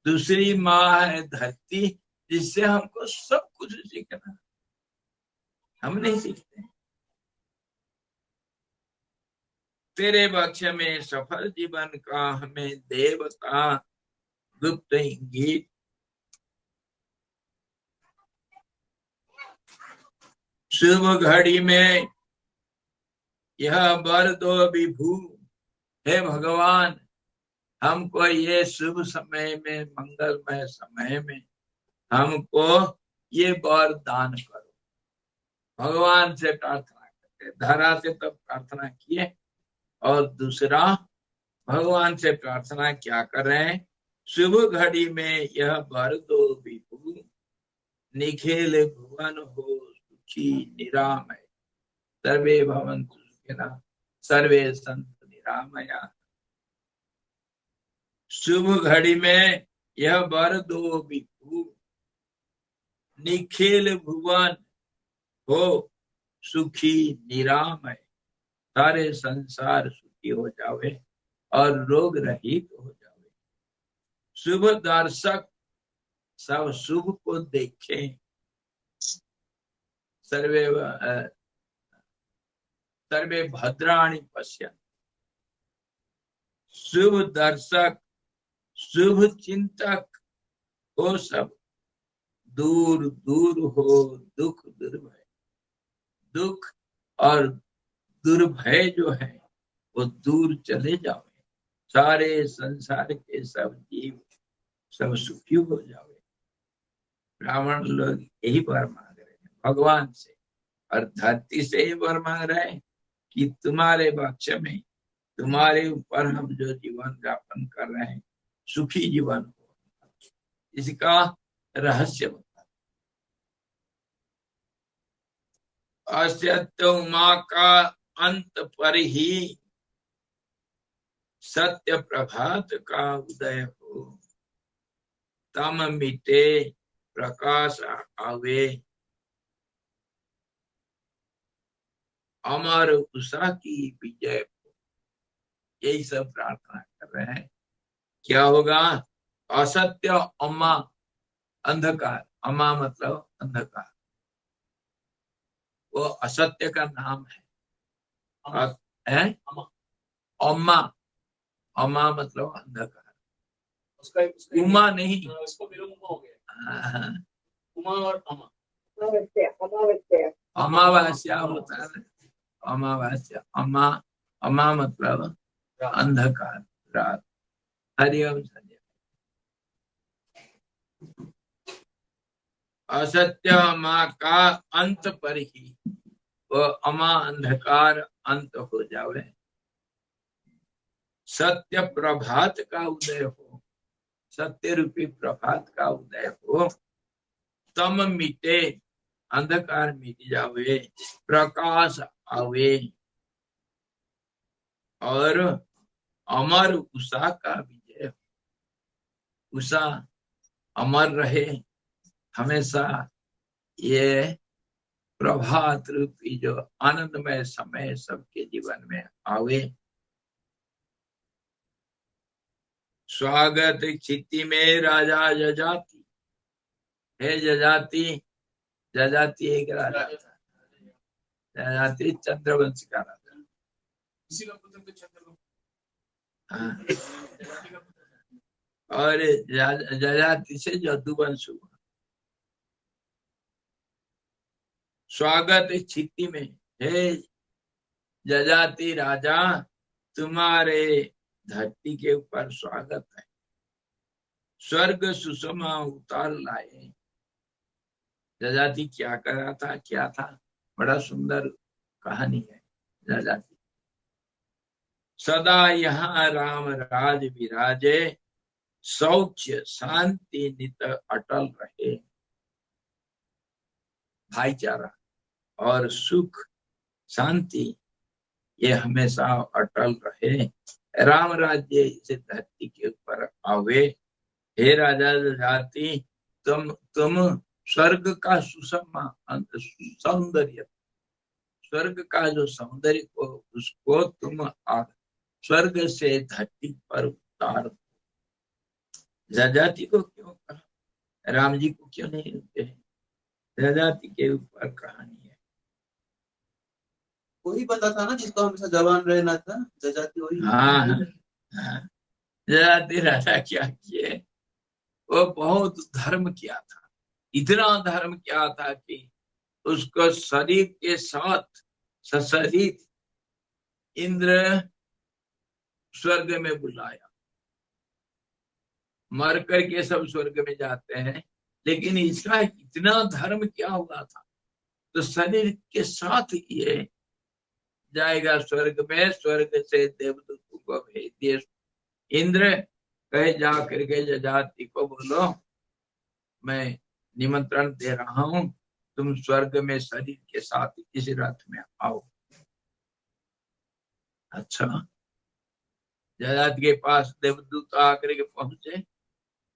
दूसरी माँ है धरती, जिससे हमको सब कुछ सीखना, हम नहीं सीखते। तेरे पक्ष में सफल जीवन का हमें देवता गुप्त इंगित। शुभ घड़ी में यह वर दो विभू, हे भगवान हमको ये शुभ समय में, मंगलमय समय में हमको ये वर दान करो। भगवान से प्रार्थना करते, धरा से तब प्रार्थना किए, और दूसरा भगवान से प्रार्थना क्या कर रहे हैं? शुभ घड़ी में यह वर दो विभू, निखिल भुवन हो सुखी निरामय, सर्वे भवन्तु सुखिनः सर्वे सन्तु निरामया। शुभ घड़ी में यह वर दो विभू, निखिल भुवन हो सुखी निरामय, सारे संसार सुखी हो जावे और रोग रहित हो जावे। शुभ दर्शक सब शुभ को देखें, सर्वे सर्वे भद्राणि पश्यन्तु। शुभ दर्शक, शुभ चिंतक हो सब, दूर दूर हो दुख दुर्भय, दुख और दुर्भय जो है वो दूर चले जावे, सारे संसार के सब जीव सब सुखी हो जावे। ब्राह्मण लोग यही वर मांग रहे हैं भगवान से, और धरती से ही वर मांग रहे हैं कि तुम्हारे पक्ष में, तुम्हारे ऊपर हम जो जीवन यापन कर रहे हैं सुखी जीवन हो। इसका रहस्य बता। असत्य उमा का अंत पर ही सत्य प्रभात का उदय हो, तम मिटे प्रकाश आवे, अमर उषा की विजय हो। यही सब प्रार्थना कर रहे हैं। क्या होगा? असत्य अम्मा, अंधकार, अम्मा मतलब अंधकार, वो असत्य का नाम है। अम्मा, अम्मा मतलब अंधकार, उमा नहीं, उसको विलोम हो गया, हाँ, उमा और अमा। अमावस्या होता है, अमावस्या, अम्मा, अम्मा मतलब अंधकार, रात। हरिओम संजय। असत्य अमा का अंत पर ही वो अमा अंधकार अंत हो जावे, सत्य प्रभात का उदय हो, सत्य रूपी प्रभात का उदय हो, तम मिटे, अंधकार मिट जावे, प्रकाश आवे और अमर उषा का विजय। उषा अमर रहे हमेशा, ये प्रभात रूपी जो आनंदमय समय सबके जीवन में आवे। स्वागत क्षिति में राजा जजाति, हे जजाति, जजाति एक राजा था, जजाति चंद्रवंश का राजा। इसी का पुत्र तो चंद्रगुप्त। हाँ। और जजाति से जदुवंश हुआ। स्वागत क्षिति में, हे जजाति राजा, तुम्हारे धरती के ऊपर स्वागत है। स्वर्ग सुषमा उतार लाए। जजाति क्या कर रहा था, क्या था, बड़ा सुंदर कहानी है जजाति। सदा यहाँ राम राज विराजे, सौख्य शांति नित अटल रहे। भाईचारा और सुख शांति ये हमेशा अटल रहे। राम राज्य इस धरती के ऊपर आवे। हे राजा जजाति, तुम स्वर्ग का सुषमा सौंदर्य, स्वर्ग का जो सौंदर्य को उसको तुम स्वर्ग से धरती पर उतार। जजाति को क्यों कहा, राम जी को क्यों नहीं रुके? जजाति के ऊपर कहानी है। वही पता था ना जिसको हमेशा जवान रहना था, जजाति वही। हाँ, हाँ। जजाति राजा क्या किए, वो बहुत धर्म किया था। इतना धर्म किया था कि उसको शरीर के साथ सशरीर इंद्र स्वर्ग में बुलाया। मर करके सब स्वर्ग में जाते हैं, लेकिन इसका इतना धर्म क्या हुआ था, तो शरीर के साथ ये जाएगा स्वर्ग में। स्वर्ग से देवदूतों को भेज दिए। इंद्र कहे जा करके जजाति को बोलो, मैं निमंत्रण दे रहा हूं, तुम स्वर्ग में शरीर के साथ इस रथ में आओ। अच्छा, जजाति के पास देवदूत आकर के पहुंचे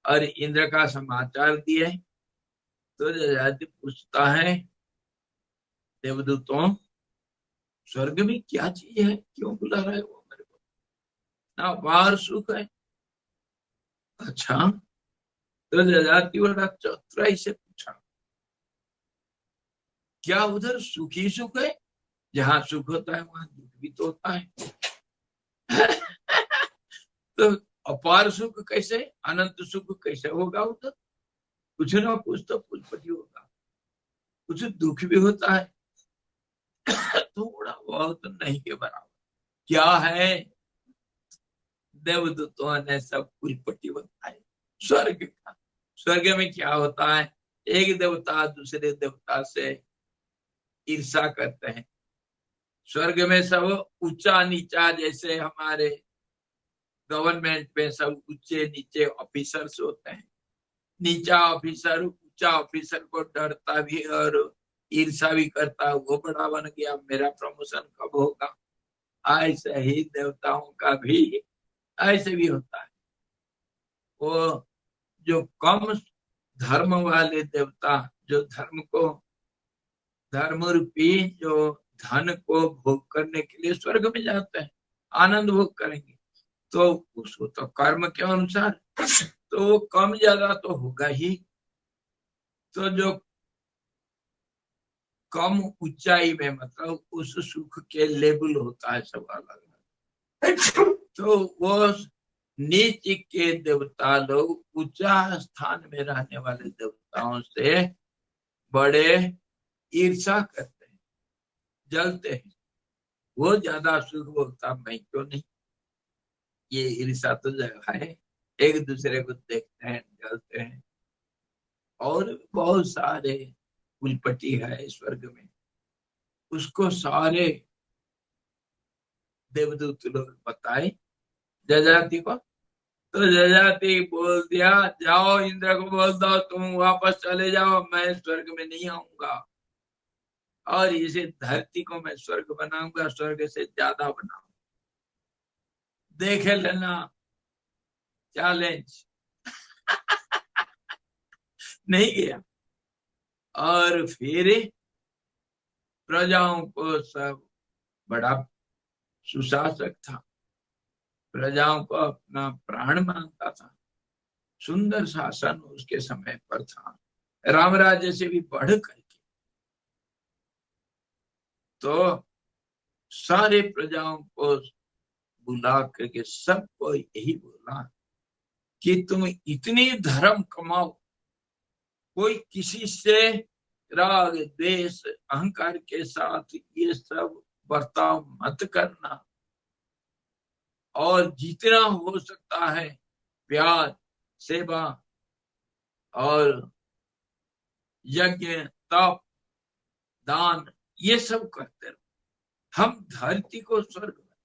और इंद्र का समाचार दिए। तो जजाति पूछता है, देवदूतों, स्वर्ग में क्या चीज है, क्यों बुला रहे हो मेरे को, ना बाहर सुख है। अच्छा, तो जजाति बड़ा चतुराई से पूछा, क्या उधर सुख ही सुख है? जहां सुख होता है वहां दुख भी तो होता है। तो अपार सुख कैसे, अनंत सुख कैसे होगा उधर? कुछ ना कुछ तो पुलपति होगा, कुछ दुख भी होता है। थोड़ा बहुत नहीं के बराबर। क्या है? देवदूतों ने सब पुलपति बताए स्वर्ग का। स्वर्ग में क्या होता है, एक देवता दूसरे देवता से ईर्षा करते हैं। स्वर्ग में सब ऊंचा नीचा, जैसे हमारे गवर्नमेंट में सब ऊंचे नीचे ऑफिसर्स होते हैं। नीचा ऑफिसर ऊंचा ऑफिसर को डरता भी और ईर्षा भी करता, वो बड़ा बन गया, मेरा प्रमोशन कब होगा। ऐसे ही देवताओं का भी ऐसे भी होता है। वो जो कम धर्म वाले देवता, जो धर्म रूपी जो धन को भोग करने के लिए स्वर्ग में जाते हैं, आनंद भोग करेंगे, तो उसको तो कर्म के अनुसार तो वो कम ज्यादा तो होगा ही। तो जो कम ऊंचाई में, मतलब उस सुख के लेवल होता है सब अलग। तो वो नीच के देवता लोग ऊंचा स्थान में रहने वाले देवताओं से बड़े ईर्षा करते हैं, जलते हैं। वो ज्यादा सुख भोगता, मैं क्यों नहीं। ये ईर्षा तो जगह है, एक दूसरे को देखते हैं, जलते हैं। और बहुत सारे कुलपति है स्वर्ग में, उसको सारे देवदूत लोग बताए जजाति को। तो जजाति बोल दिया, जाओ इंद्र को बोल दो तुम वापस चले जाओ, मैं स्वर्ग में नहीं आऊंगा, और इसे धरती को मैं स्वर्ग बनाऊंगा, स्वर्ग से ज्यादा बनाऊंगा, देखे लेना चैलेंज। नहीं गया। और फिर प्रजाओं को सब, बड़ा सुशासक था, प्रजाओं को अपना प्राण मानता था, सुंदर शासन उसके समय पर था, राम राज्य से भी बढ़ करके। तो सारे प्रजाओं को बुला करके सबको यही बोला कि तुम इतनी धर्म कमाओ, कोई किसी से राग द्वेष अहंकार के साथ ये सब बर्ताव मत करना, और जितना हो सकता है प्यार, सेवा और यज्ञ, तप, दान, ये सब करते रहो, हम धरती को स्वर्ग में।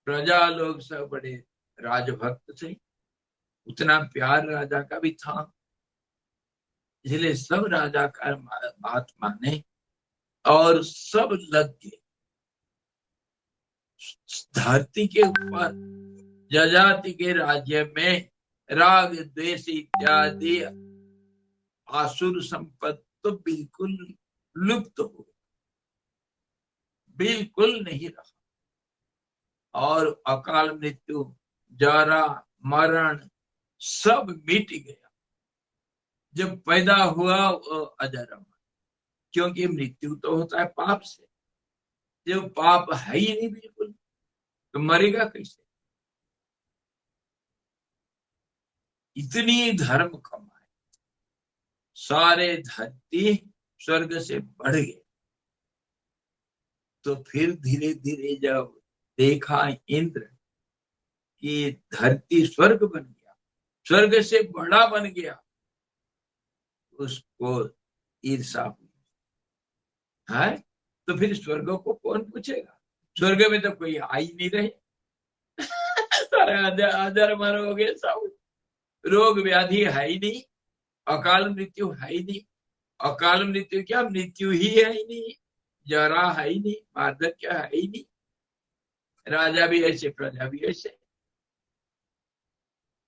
प्रजा लोग सब बड़े राजभक्त थे, उतना प्यार राजा का भी था, इसलिए सब राजा का बात माने और सब लग गए। धरती के ऊपर जजाति के राज्य में राग द्वेष इत्यादि आसुर संपत्ति तो बिल्कुल लुप्त हो गई, बिल्कुल नहीं रहा, और अकाल मृत्यु, जरा, मरण सब मिट गया। जब पैदा हुआ वो अजर अमर, क्योंकि मृत्यु तो होता है पाप से, जब पाप है ही नहीं बिल्कुल तो मरेगा कैसे। इतनी धर्म कमाए, सारे धरती स्वर्ग से बढ़ गए। तो फिर धीरे धीरे जब देखा इंद्र कि धरती स्वर्ग बन गया, स्वर्ग से बड़ा बन गया, उसको ईर्षा हुई है। तो फिर स्वर्ग को कौन पूछेगा, स्वर्ग में तो कोई आ ही नहीं रहे। सारे हजार मरोगे सब, रोग व्याधि है ही नहीं, अकाल मृत्यु है ही नहीं। अकाल मृत्यु क्या, मृत्यु ही है ही नहीं, जरा है ही नहीं, वार्धक्य है ही नहीं। राजा भी ऐसे, प्रजा भी ऐसे।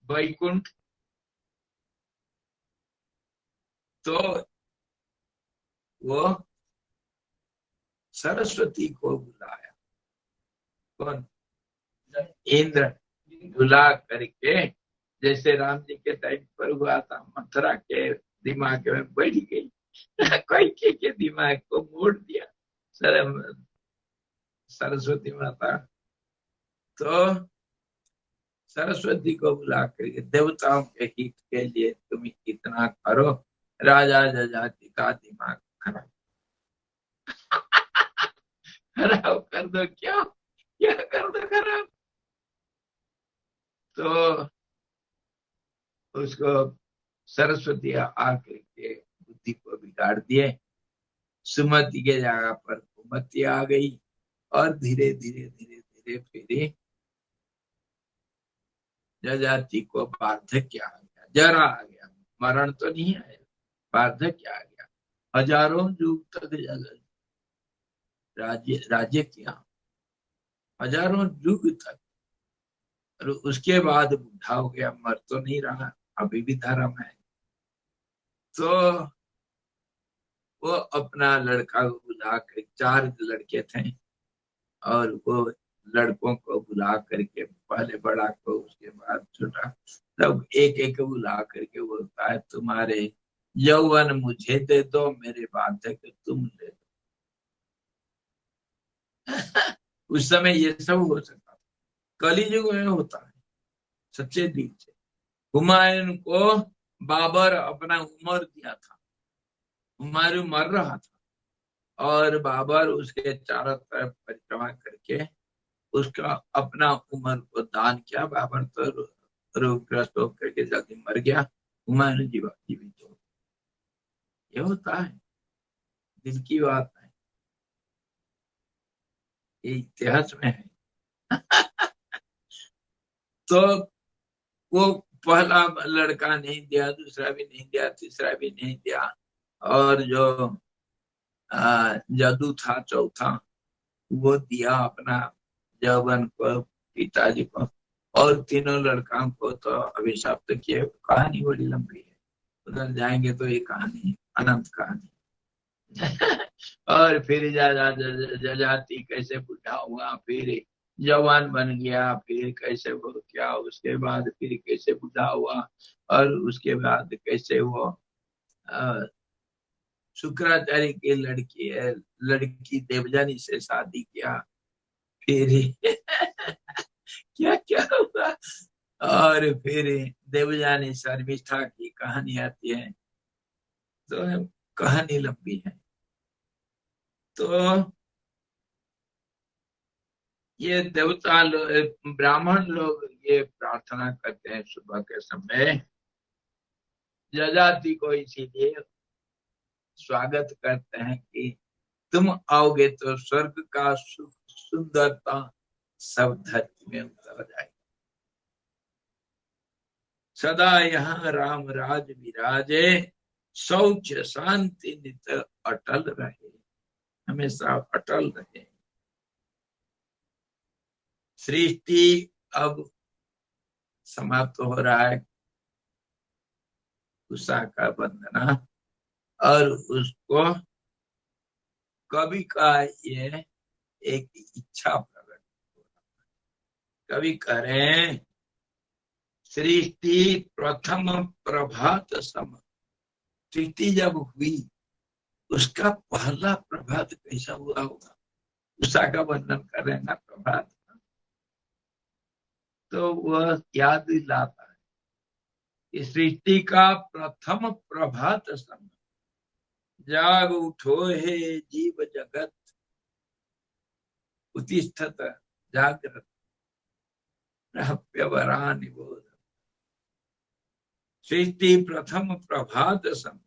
वैकुंठ तो वो सरस्वती को बुलाया, कौन, इंद्र, बुला करके, जैसे राम जी के टाइम पर हुआ था, मथुरा के दिमाग में बैठ गई, कोई के दिमाग को मोड़ दिया सरस्वती माता। तो सरस्वती को बुला करके, देवताओं के हित के लिए तुम इतना करो, राजा जजाति का दिमाग खराब खराब कर दो, क्या क्या कर दो खराब। तो उसको सरस्वती आकर के बुद्धि को बिगाड़ दिए, सुमति के जगह पर कुमति आ गई, और धीरे धीरे धीरे धीरे फिर जजाति को वार्धक्य आ गया, जरा आ गया, मरण तो नहीं आया, वार्धक्य आ गया। हजारों युग तक राज्य राज्य किया, हजारों युग तक, और उसके बाद बुढ़ा हो गया, मर तो नहीं रहा, अभी भी धर्म है। तो वो अपना लड़का को बुला कर, 4 लड़के थे, और वो लड़कों को बुला करके, पहले बड़ा को, उसके बाद छोटा, तब एक एक बुला करके बोलता है, तुम्हारे यौवन मुझे दे दो, मेरे वार्धक्य तुम ले दो। उस समय ये सब हो सकता था, कलियुग में होता है सच्चे दिल से। हुमायूं को बाबर अपना उम्र दिया था, हुमायूं मर रहा था, और बाबर उसके चारों तरफ परिक्रमा करके उसका अपना उम्र को दान किया। बाबर तो रोगग्रस्त होकर के जल्दी मर गया, हुमायूं जीवित हो। ये होता है, दिल की बात है, ये इतिहास में है। तो वो पहला लड़का नहीं दिया, दूसरा भी नहीं दिया, तीसरा भी नहीं दिया, और जो जदू था चौथा, वो दिया अपना जौवन को, पिताजी को, और तीनों लड़कों को तो अभिशाप किए। कहानी बड़ी लंबी है, उधर जाएंगे तो ये कहानी अनंत कहानी। और फिर जजाति कैसे बूढ़ा हुआ, फिर जवान बन गया, फिर कैसे वो क्या, उसके बाद फिर कैसे बूढ़ा हुआ, और उसके बाद कैसे वो शुक्राचार्य की लड़की है, लड़की देवजानी से शादी किया, फिर क्या क्या हुआ, और फिर देवजानी शर्मिष्ठा की कहानी आती है। तो कहानी लंबी है। तो ये देवता लोग, ब्राह्मण लोग ये प्रार्थना करते हैं सुबह के समय, जजाति को इसीलिए स्वागत करते हैं कि तुम आओगे तो स्वर्ग का सुख सुंदरता सब धरती में उतर जाएगी। सदा यहाँ राम राज विराजे, शौच शांति नित अटल रहे, हमेशा अटल रहे। सृष्टि अब समाप्त हो रहा है, उषा का वंदना, और उसको कवि का ये एक इच्छा प्रकट हो रहा है। कवि कह रहे हैं, सृष्टि प्रथम प्रभात सम, सृष्टि जब हुई उसका पहला प्रभात कैसा हुआ होगा, उषा का वर्णन कर रहे हैं ना प्रभात, तो वह याद दिलाता है कि सृष्टि का प्रथम प्रभात समय, जाग उठो हे जीव जगत, उत्तिष्ठत जागृत रहप्यवरा निबोध। सृष्टि प्रथम प्रभात समय,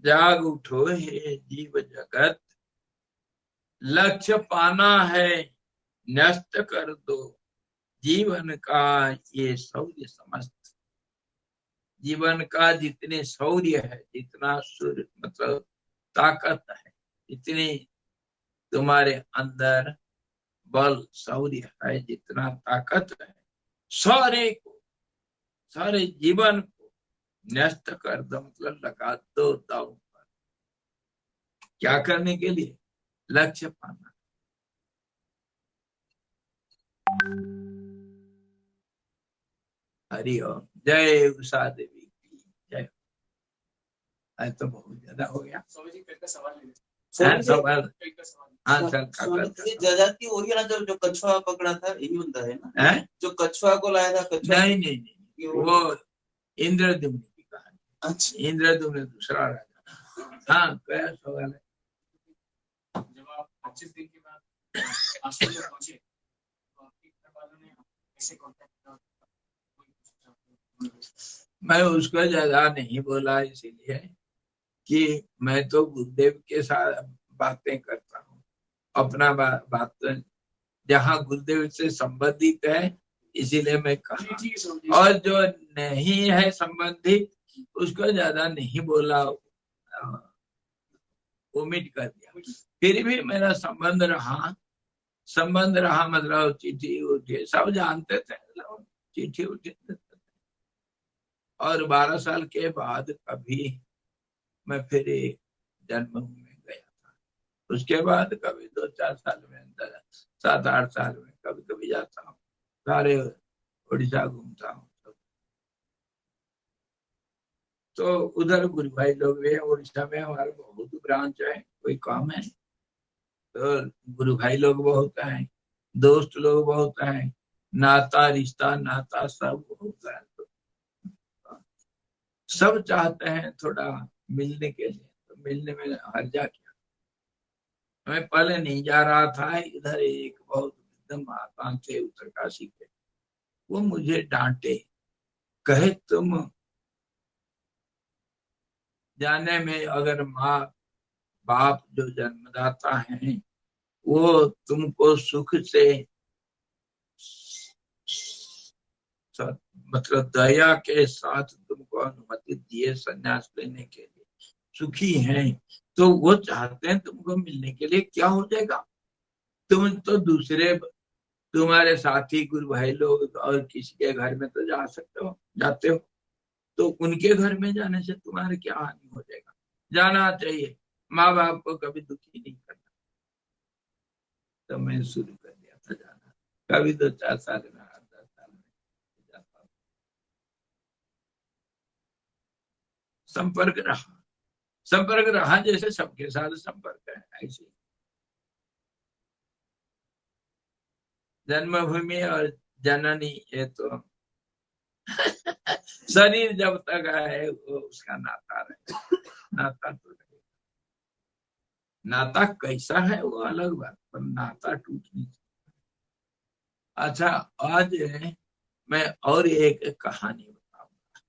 जाग उठो हे जीव जगत, लक्ष्य पाना है नष्ट कर दो जीवन का ये शौर्य समस्त। जीवन का जितने शौर्य है, जितना सूर्य मतलब ताकत है, जितनी तुम्हारे अंदर बल शौर्य है, जितना ताकत है, सारे को, सारे जीवन को नष्ट कर दो, मतलब लगा दो दाव पर। क्या करने के लिए? लक्ष्य पाना। हरि ओम। जय उषा देवी की जय। आज तो बहुत ज्यादा हो गया। स्वामी जी का सवाल ले सवाल, हाँ ये जजाति वही ना जो कछुआ पकड़ा था, यही बंदा है ना? जो कछुआ को लाया था, कछुआ नहीं नहीं नहीं, वो इंद्रद्युम्न की कहानी। अच्छा, इंद्रद्युम्न दूसरा राजा। हाँ, क्या सवाल है? जब आप 25 दिन के बाद आश्रम में पहुंचे तो आपके घर वालों ने कैसे कांटेक्ट किया? मैं उसको ज्यादा नहीं बोला, इसीलिए कि मैं तो गुरुदेव के साथ बातें करता हूँ, अपना बात जहाँ गुरुदेव से संबंधित है, इसीलिए मैं कहा। और जो नहीं है संबंधित, उसको ज्यादा नहीं बोला, ओमिट कर दिया। फिर भी मेरा संबंध रहा, मतलब चिट्ठी उठी, सब जानते थे, चिट्ठी उठी। और 12 साल के बाद कभी मैं फिर जन्मभूमि में गया था। उसके बाद कभी 2-4 साल में, 7-8 साल में कभी कभी जाता हूँ, सारे उड़ीसा घूमता हूँ। तो उधर गुरु भाई लोग भी है, उड़ीसा में हमारे बहुत ब्रांच है, कोई काम है तो गुरु भाई लोग बहुत हैं, दोस्त लोग बहुत हैं, नाता रिश्ता नाता सब होता है। तो सब चाहते हैं थोड़ा मिलने के लिए, तो मिलने में हर्जा क्या। मैं पहले नहीं जा रहा था, इधर एक बहुत महात्मा थे उत्तरकाशी के, वो मुझे डांटे, कहे तुम जाने में अगर माँ बाप जो जन्मदाता हैं वो तुमको सुख से मतलब दया के साथ तुमको अनुमति दिए संन्यास लेने के लिए, सुखी हैं, तो वो चाहते हैं तुमको मिलने के लिए। क्या हो जाएगा, तुम तो दूसरे तुम्हारे साथी गुरु भाई लोग और किसी के घर में तो जा सकते हो, जाते हो, तो उनके घर में जाने से तुम्हारे क्या हानि हो जाएगा। जाना चाहिए, माँ बाप को कभी दुखी नहीं करना। तो मैं शुरू कर दिया था जाना, कभी 2-4 साल में, 10 साल में जाता। संपर्क रहा जैसे सबके साथ संपर्क है, ऐसे जन्मभूमि और जननी, ये तो शरीर जब तक है वो उसका नाता रहे, नाता तो रहे। नाता कैसा है वो अलग बात, पर नाता टूट नहीं सकता। अच्छा, आज मैं और एक कहानी बताऊंगा।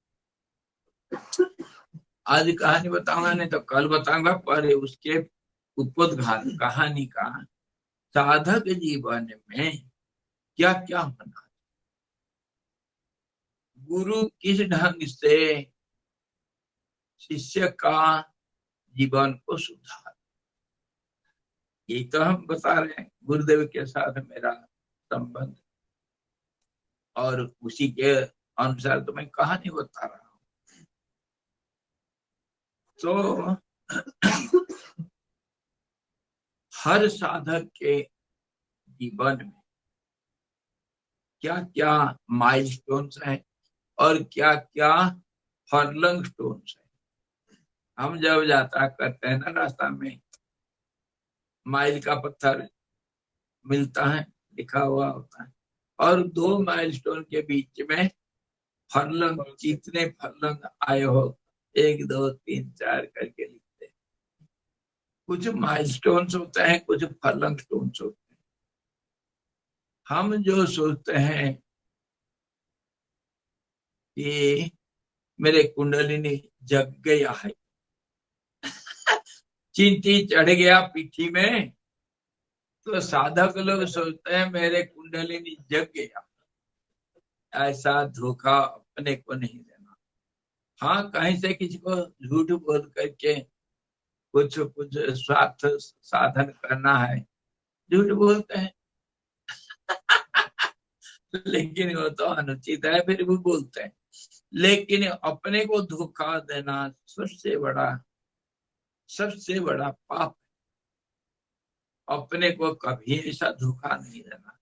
आज कहानी बताऊंगा नहीं तो कल बताऊंगा, पर उसके उपोद्घात कहानी का साधक जीवन में क्या क्या होना, गुरु किस ढंग से शिष्य का जीवन को सुधार, ये तो हम बता रहे हैं गुरुदेव के साथ मेरा संबंध, और उसी के अनुसार तो मैं कहानी बता रहा हूं। तो हर साधक के जीवन में क्या क्या माइलस्टोन्स हैं और क्या क्या फर्लंग स्टोन्स हैं। हम जब यात्रा करते हैं ना, रास्ता में माइल का पत्थर मिलता है, लिखा हुआ होता है, और 2 माइलस्टोन के बीच में फर्लंग, कितने फर्लंग आए हो, 1 2 3 4 करके लिखते हैं। कुछ माइलस्टोन्स होते हैं, कुछ फर्लंग स्टोन्स होते हैं। हम जो सोचते हैं कि मेरे कुंडलिनी जग गया है, चींटी चढ़ गया पीठी में, तो साधक लोग सोचते हैं मेरे कुंडलिनी जग गया। ऐसा धोखा अपने को नहीं देना। हाँ, कहीं से किसी को झूठ बोल करके कुछ कुछ स्वार्थ साधन करना है, झूठ बोलते हैं लेकिन वो तो अनुचित है, फिर भी बोलते हैं। लेकिन अपने को धोखा देना सबसे बड़ा पाप। अपने को कभी ऐसा धोखा नहीं देना।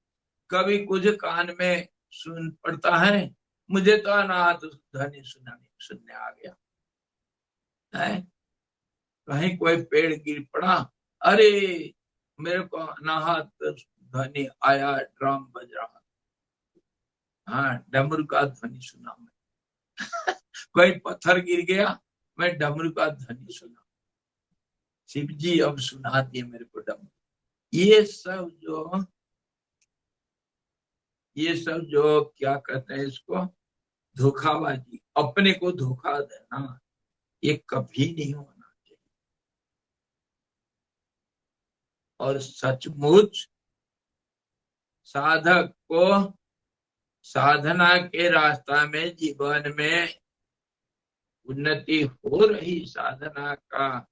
कभी कुछ कान में सुन पड़ता है, मुझे तो अनाहत ध्वनि सुनने आ गया है, कहीं कोई पेड़ गिर पड़ा, अरे मेरे को अनाहत ध्वनि आया, ड्रम बज रहा, हाँ डमरू का ध्वनि सुना मैं कोई पत्थर गिर गया, मैं डमरू का ध्वनि सुना, शिव जी अब सुना दिए मेरे को डमरू। ये सब जो क्या कहते हैं इसको, धोखाबाजी, अपने को धोखा देना, ये कभी नहीं होना चाहिए। और सचमुच साधक को साधना के रास्ता में, जीवन में उन्नति हो रही, साधना का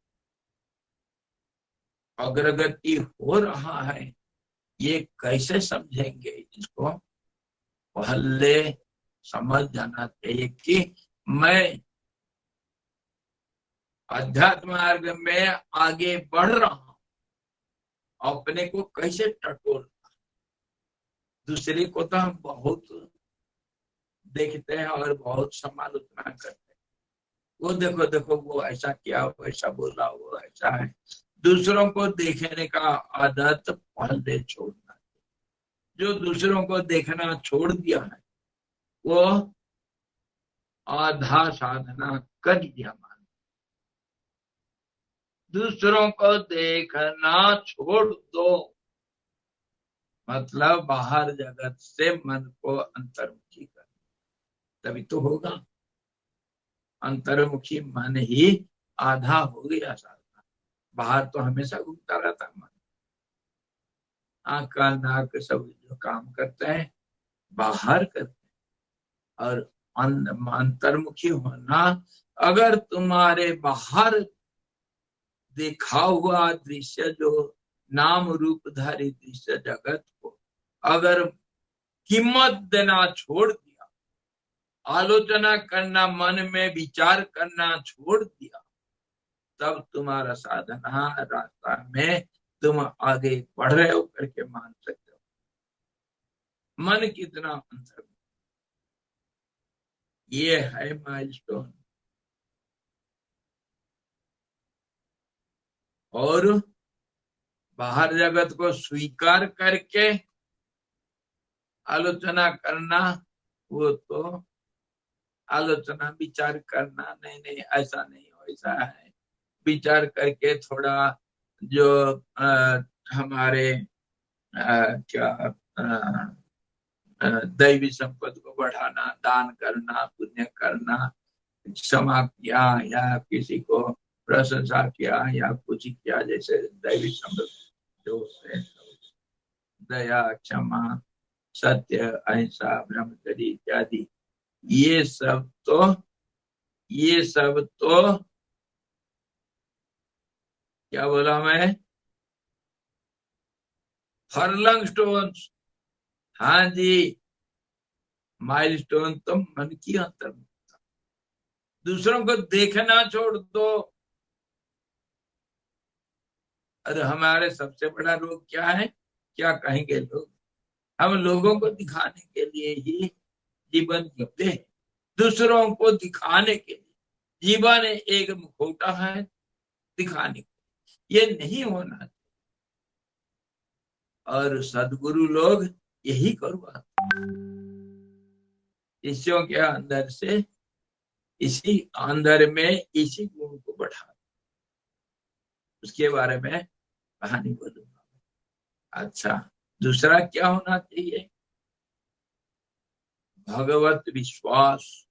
अग्रगति हो रहा है, ये कैसे समझेंगे, इसको पहले समझ जाना चाहिए कि मैं अध्यात्म मार्ग में आगे बढ़ रहा हूं, अपने को कैसे टटोल। दूसरे को तो हम बहुत देखते हैं और बहुत समालोचना करते हैं, वो देखो देखो वो ऐसा किया, वो ऐसा बोला, वो ऐसा है। दूसरों को देखने का आदत पहले छोड़ना। जो दूसरों को देखना छोड़ दिया है वो आधा साधना कर दिया। मान, दूसरों को देखना छोड़ दो, मतलब बाहर जगत से मन को अंतर्मुखी कर, तभी तो होगा। अंतर्मुखी मन ही आधा हो गया साधना। बाहर तो हमेशा घूमता रहता मन, आंख कान नाक सब जो काम करते हैं बाहर करते हैं, और अंतर्मुखी होना। अगर तुम्हारे बाहर देखा हुआ दृश्य जो नाम रूपधारी दृश्य जगत को अगर कीमत देना छोड़ दिया, आलोचना करना, मन में विचार करना छोड़ दिया, तब तुम्हारा साधना रास्ता में तुम आगे बढ़ रहे हो करके मान सकते हो। मन कितना अंतर, ये है माइलस्टोन। और बाहर जगत को स्वीकार करके आलोचना करना, वो तो आलोचना विचार करना, नहीं नहीं ऐसा नहीं वैसा है, विचार करके थोड़ा जो हमारे क्या दैवी संपत्ति को बढ़ाना, दान करना, पुण्य करना, क्षमा किया या किसी को प्रशंसा किया या कुछ किया, जैसे दैवी संपत्ति जो है दया, क्षमा, सत्य, अहिंसा, ब्रह्मचर्य इत्यादि, ये सब तो क्या बोला मैं, फर्लंग स्टोन्स। हाँ जी, माइलस्टोन तो मन की अंतर्मुखता। दूसरों को देखना छोड़ दो। अरे हमारे सबसे बड़ा रोग क्या है, क्या कहेंगे लोग, हम लोगों को दिखाने के लिए ही जीवन जीते हैं, दूसरों को दिखाने के लिए। जीवन एक मुखौटा है दिखाने के, ये नहीं होना चाहिए। और सदगुरु लोग यही करवाते, शिष्यों के अंदर से इसी अंदर में इसी गुण को बढ़ा, उसके बारे में कहानी बोलूंगा। अच्छा, दूसरा क्या होना चाहिए, भगवत विश्वास,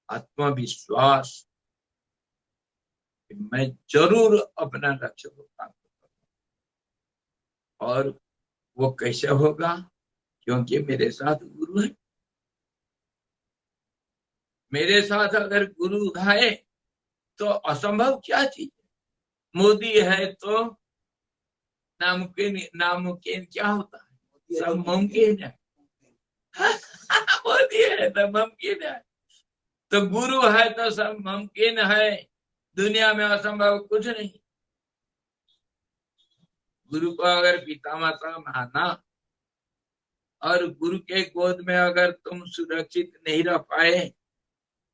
आत्मविश्वास, मैं जरूर अपना लक्ष्य को प्राप्त करूंगा। और वो कैसे होगा, क्योंकि मेरे साथ गुरु है। मेरे साथ अगर गुरु है तो असंभव क्या चीज है। मोदी है तो नामुमकिन क्या होता है, सब मुमकिन है। मोदी है तो मुमकिन है, तो गुरु है तो सब मुमकिन है। दुनिया में असंभव कुछ नहीं। गुरु को अगर पिता माता माना और गुरु के गोद में अगर तुम सुरक्षित नहीं रह पाए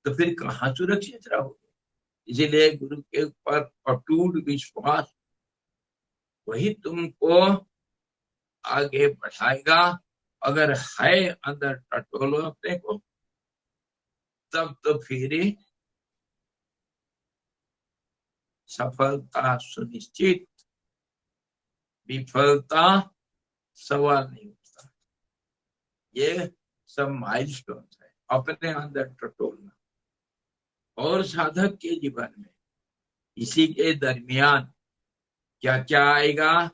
तो फिर कहाँ सुरक्षित रहोगे। इसीलिए गुरु के ऊपर अटूट विश्वास वही तुमको आगे बढ़ाएगा। अगर है अंदर टटोलो अपने को, तब तो फिर सफलता सुनिश्चित, विफलता सवाल नहीं उठता। ये सब माइलस्टोन है, अपने अंदर टटोलना। और साधक के जीवन में इसी के दरमियान क्या क्या आएगा,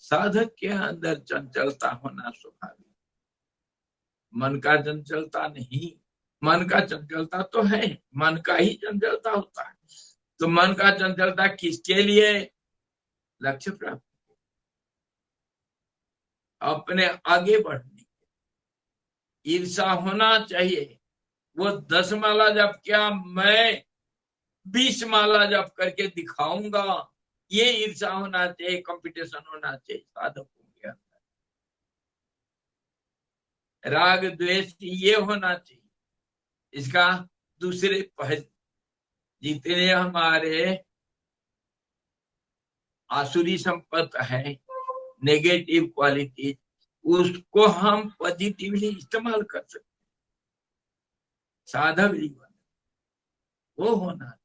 साधक के अंदर चंचलता होना स्वाभाविक। मन का चंचलता नहीं, मन का चंचलता तो है, मन का ही चंचलता होता है। तो मन का चंचलता किसके लिए, लक्ष्य प्राप्त, अपने आगे बढ़ने। ईर्षा होना चाहिए, वो 10 माला जप क्या मैं 20 माला जप करके दिखाऊंगा, ये ईर्षा होना चाहिए, कंपटीशन होना चाहिए साधकों के अंदर। राग द्वेष ये होना चाहिए। इसका दूसरे पहलू, जितने हमारे आसुरी संपत्ति है, नेगेटिव क्वालिटी, उसको हम पॉजिटिवली इस्तेमाल कर सकते। साधक जीवन वो होना।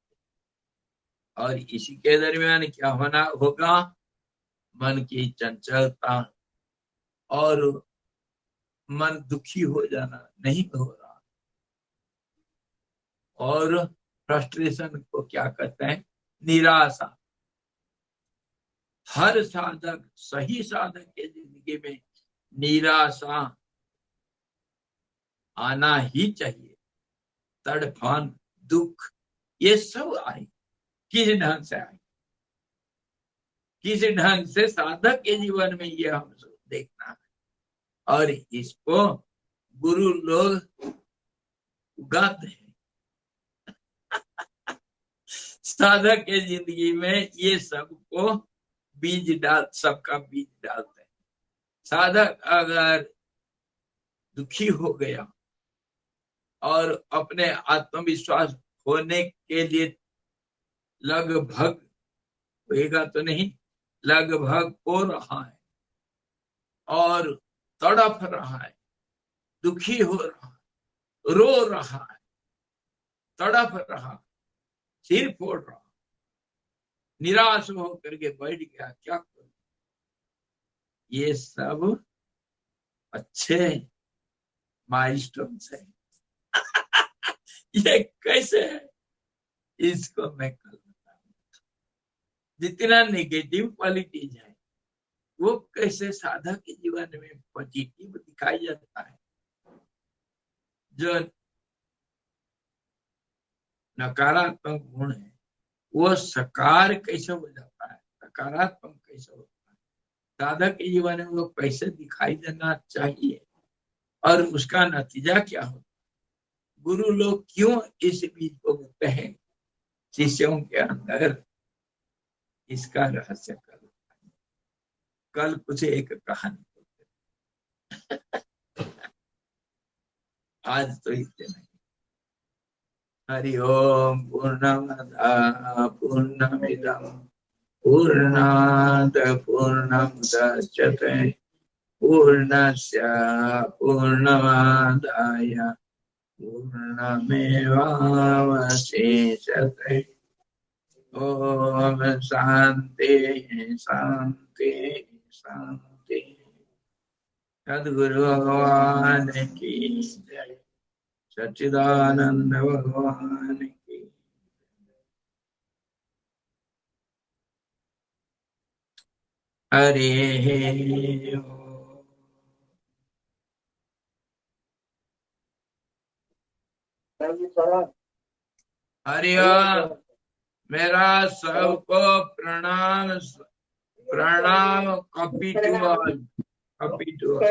और इसी के दरमियान क्या होना होगा, मन की चंचलता और मन दुखी हो जाना नहीं हो रहा। और फ्रस्ट्रेशन को क्या कहते हैं, निराशा। हर साधक, सही साधक के जिंदगी में निराशा आना ही चाहिए। तड़फन, दुख, ये सब आए, किस ढंग से आए, किस ढंग से साधक के जीवन में ये हम देखना है, और इसको गुरु लोग उगाते हैं। साधक के जिंदगी में ये सबको सबका बीज डालते हैं। साधक अगर दुखी हो गया और अपने आत्मविश्वास होने के लिए लगभग, होएगा तो नहीं, लगभग हो रहा है और तड़प रहा है, दुखी हो रहा है, रो रहा है, तड़प रहा, सिर फोड़ रहा, निराश होकर के बैठ गया, क्या करूं? ये सब अच्छे माइलस्टोन्स है। ये कैसे है, इसको मैं कल बताऊंगा। जितना नेगेटिव क्वालिटीज है वो कैसे साधक के जीवन में पॉजिटिव दिखाई जाता है। जो नकारात्मक गुण है वो साकार कैसे हो जाता है, सकारात्मक कैसे होता है, साधक के जीवन में वो कैसे दिखाई देना चाहिए और उसका नतीजा क्या होता है। गुरु लोग क्यों इस बीज को बोते हैं शिष्यों के अंदर, इसका रहस्य कल कुछ एक कहानी आज तो इतने नहीं। हरि ओम। पूर्णमदः पूर्णमिदं पूर्णात् पूर्णमुदच्यते पूर्णस्य पूर्णमादाय पूर्णमेवावशिष्यते। ओम शांति शांति शांति। सद्गुरु भगवान की जय। सच्चिदानंद भगवान की। हरे हरिओम। मेरा सबको प्रणाम प्रणाम। Copy to all, copy to all.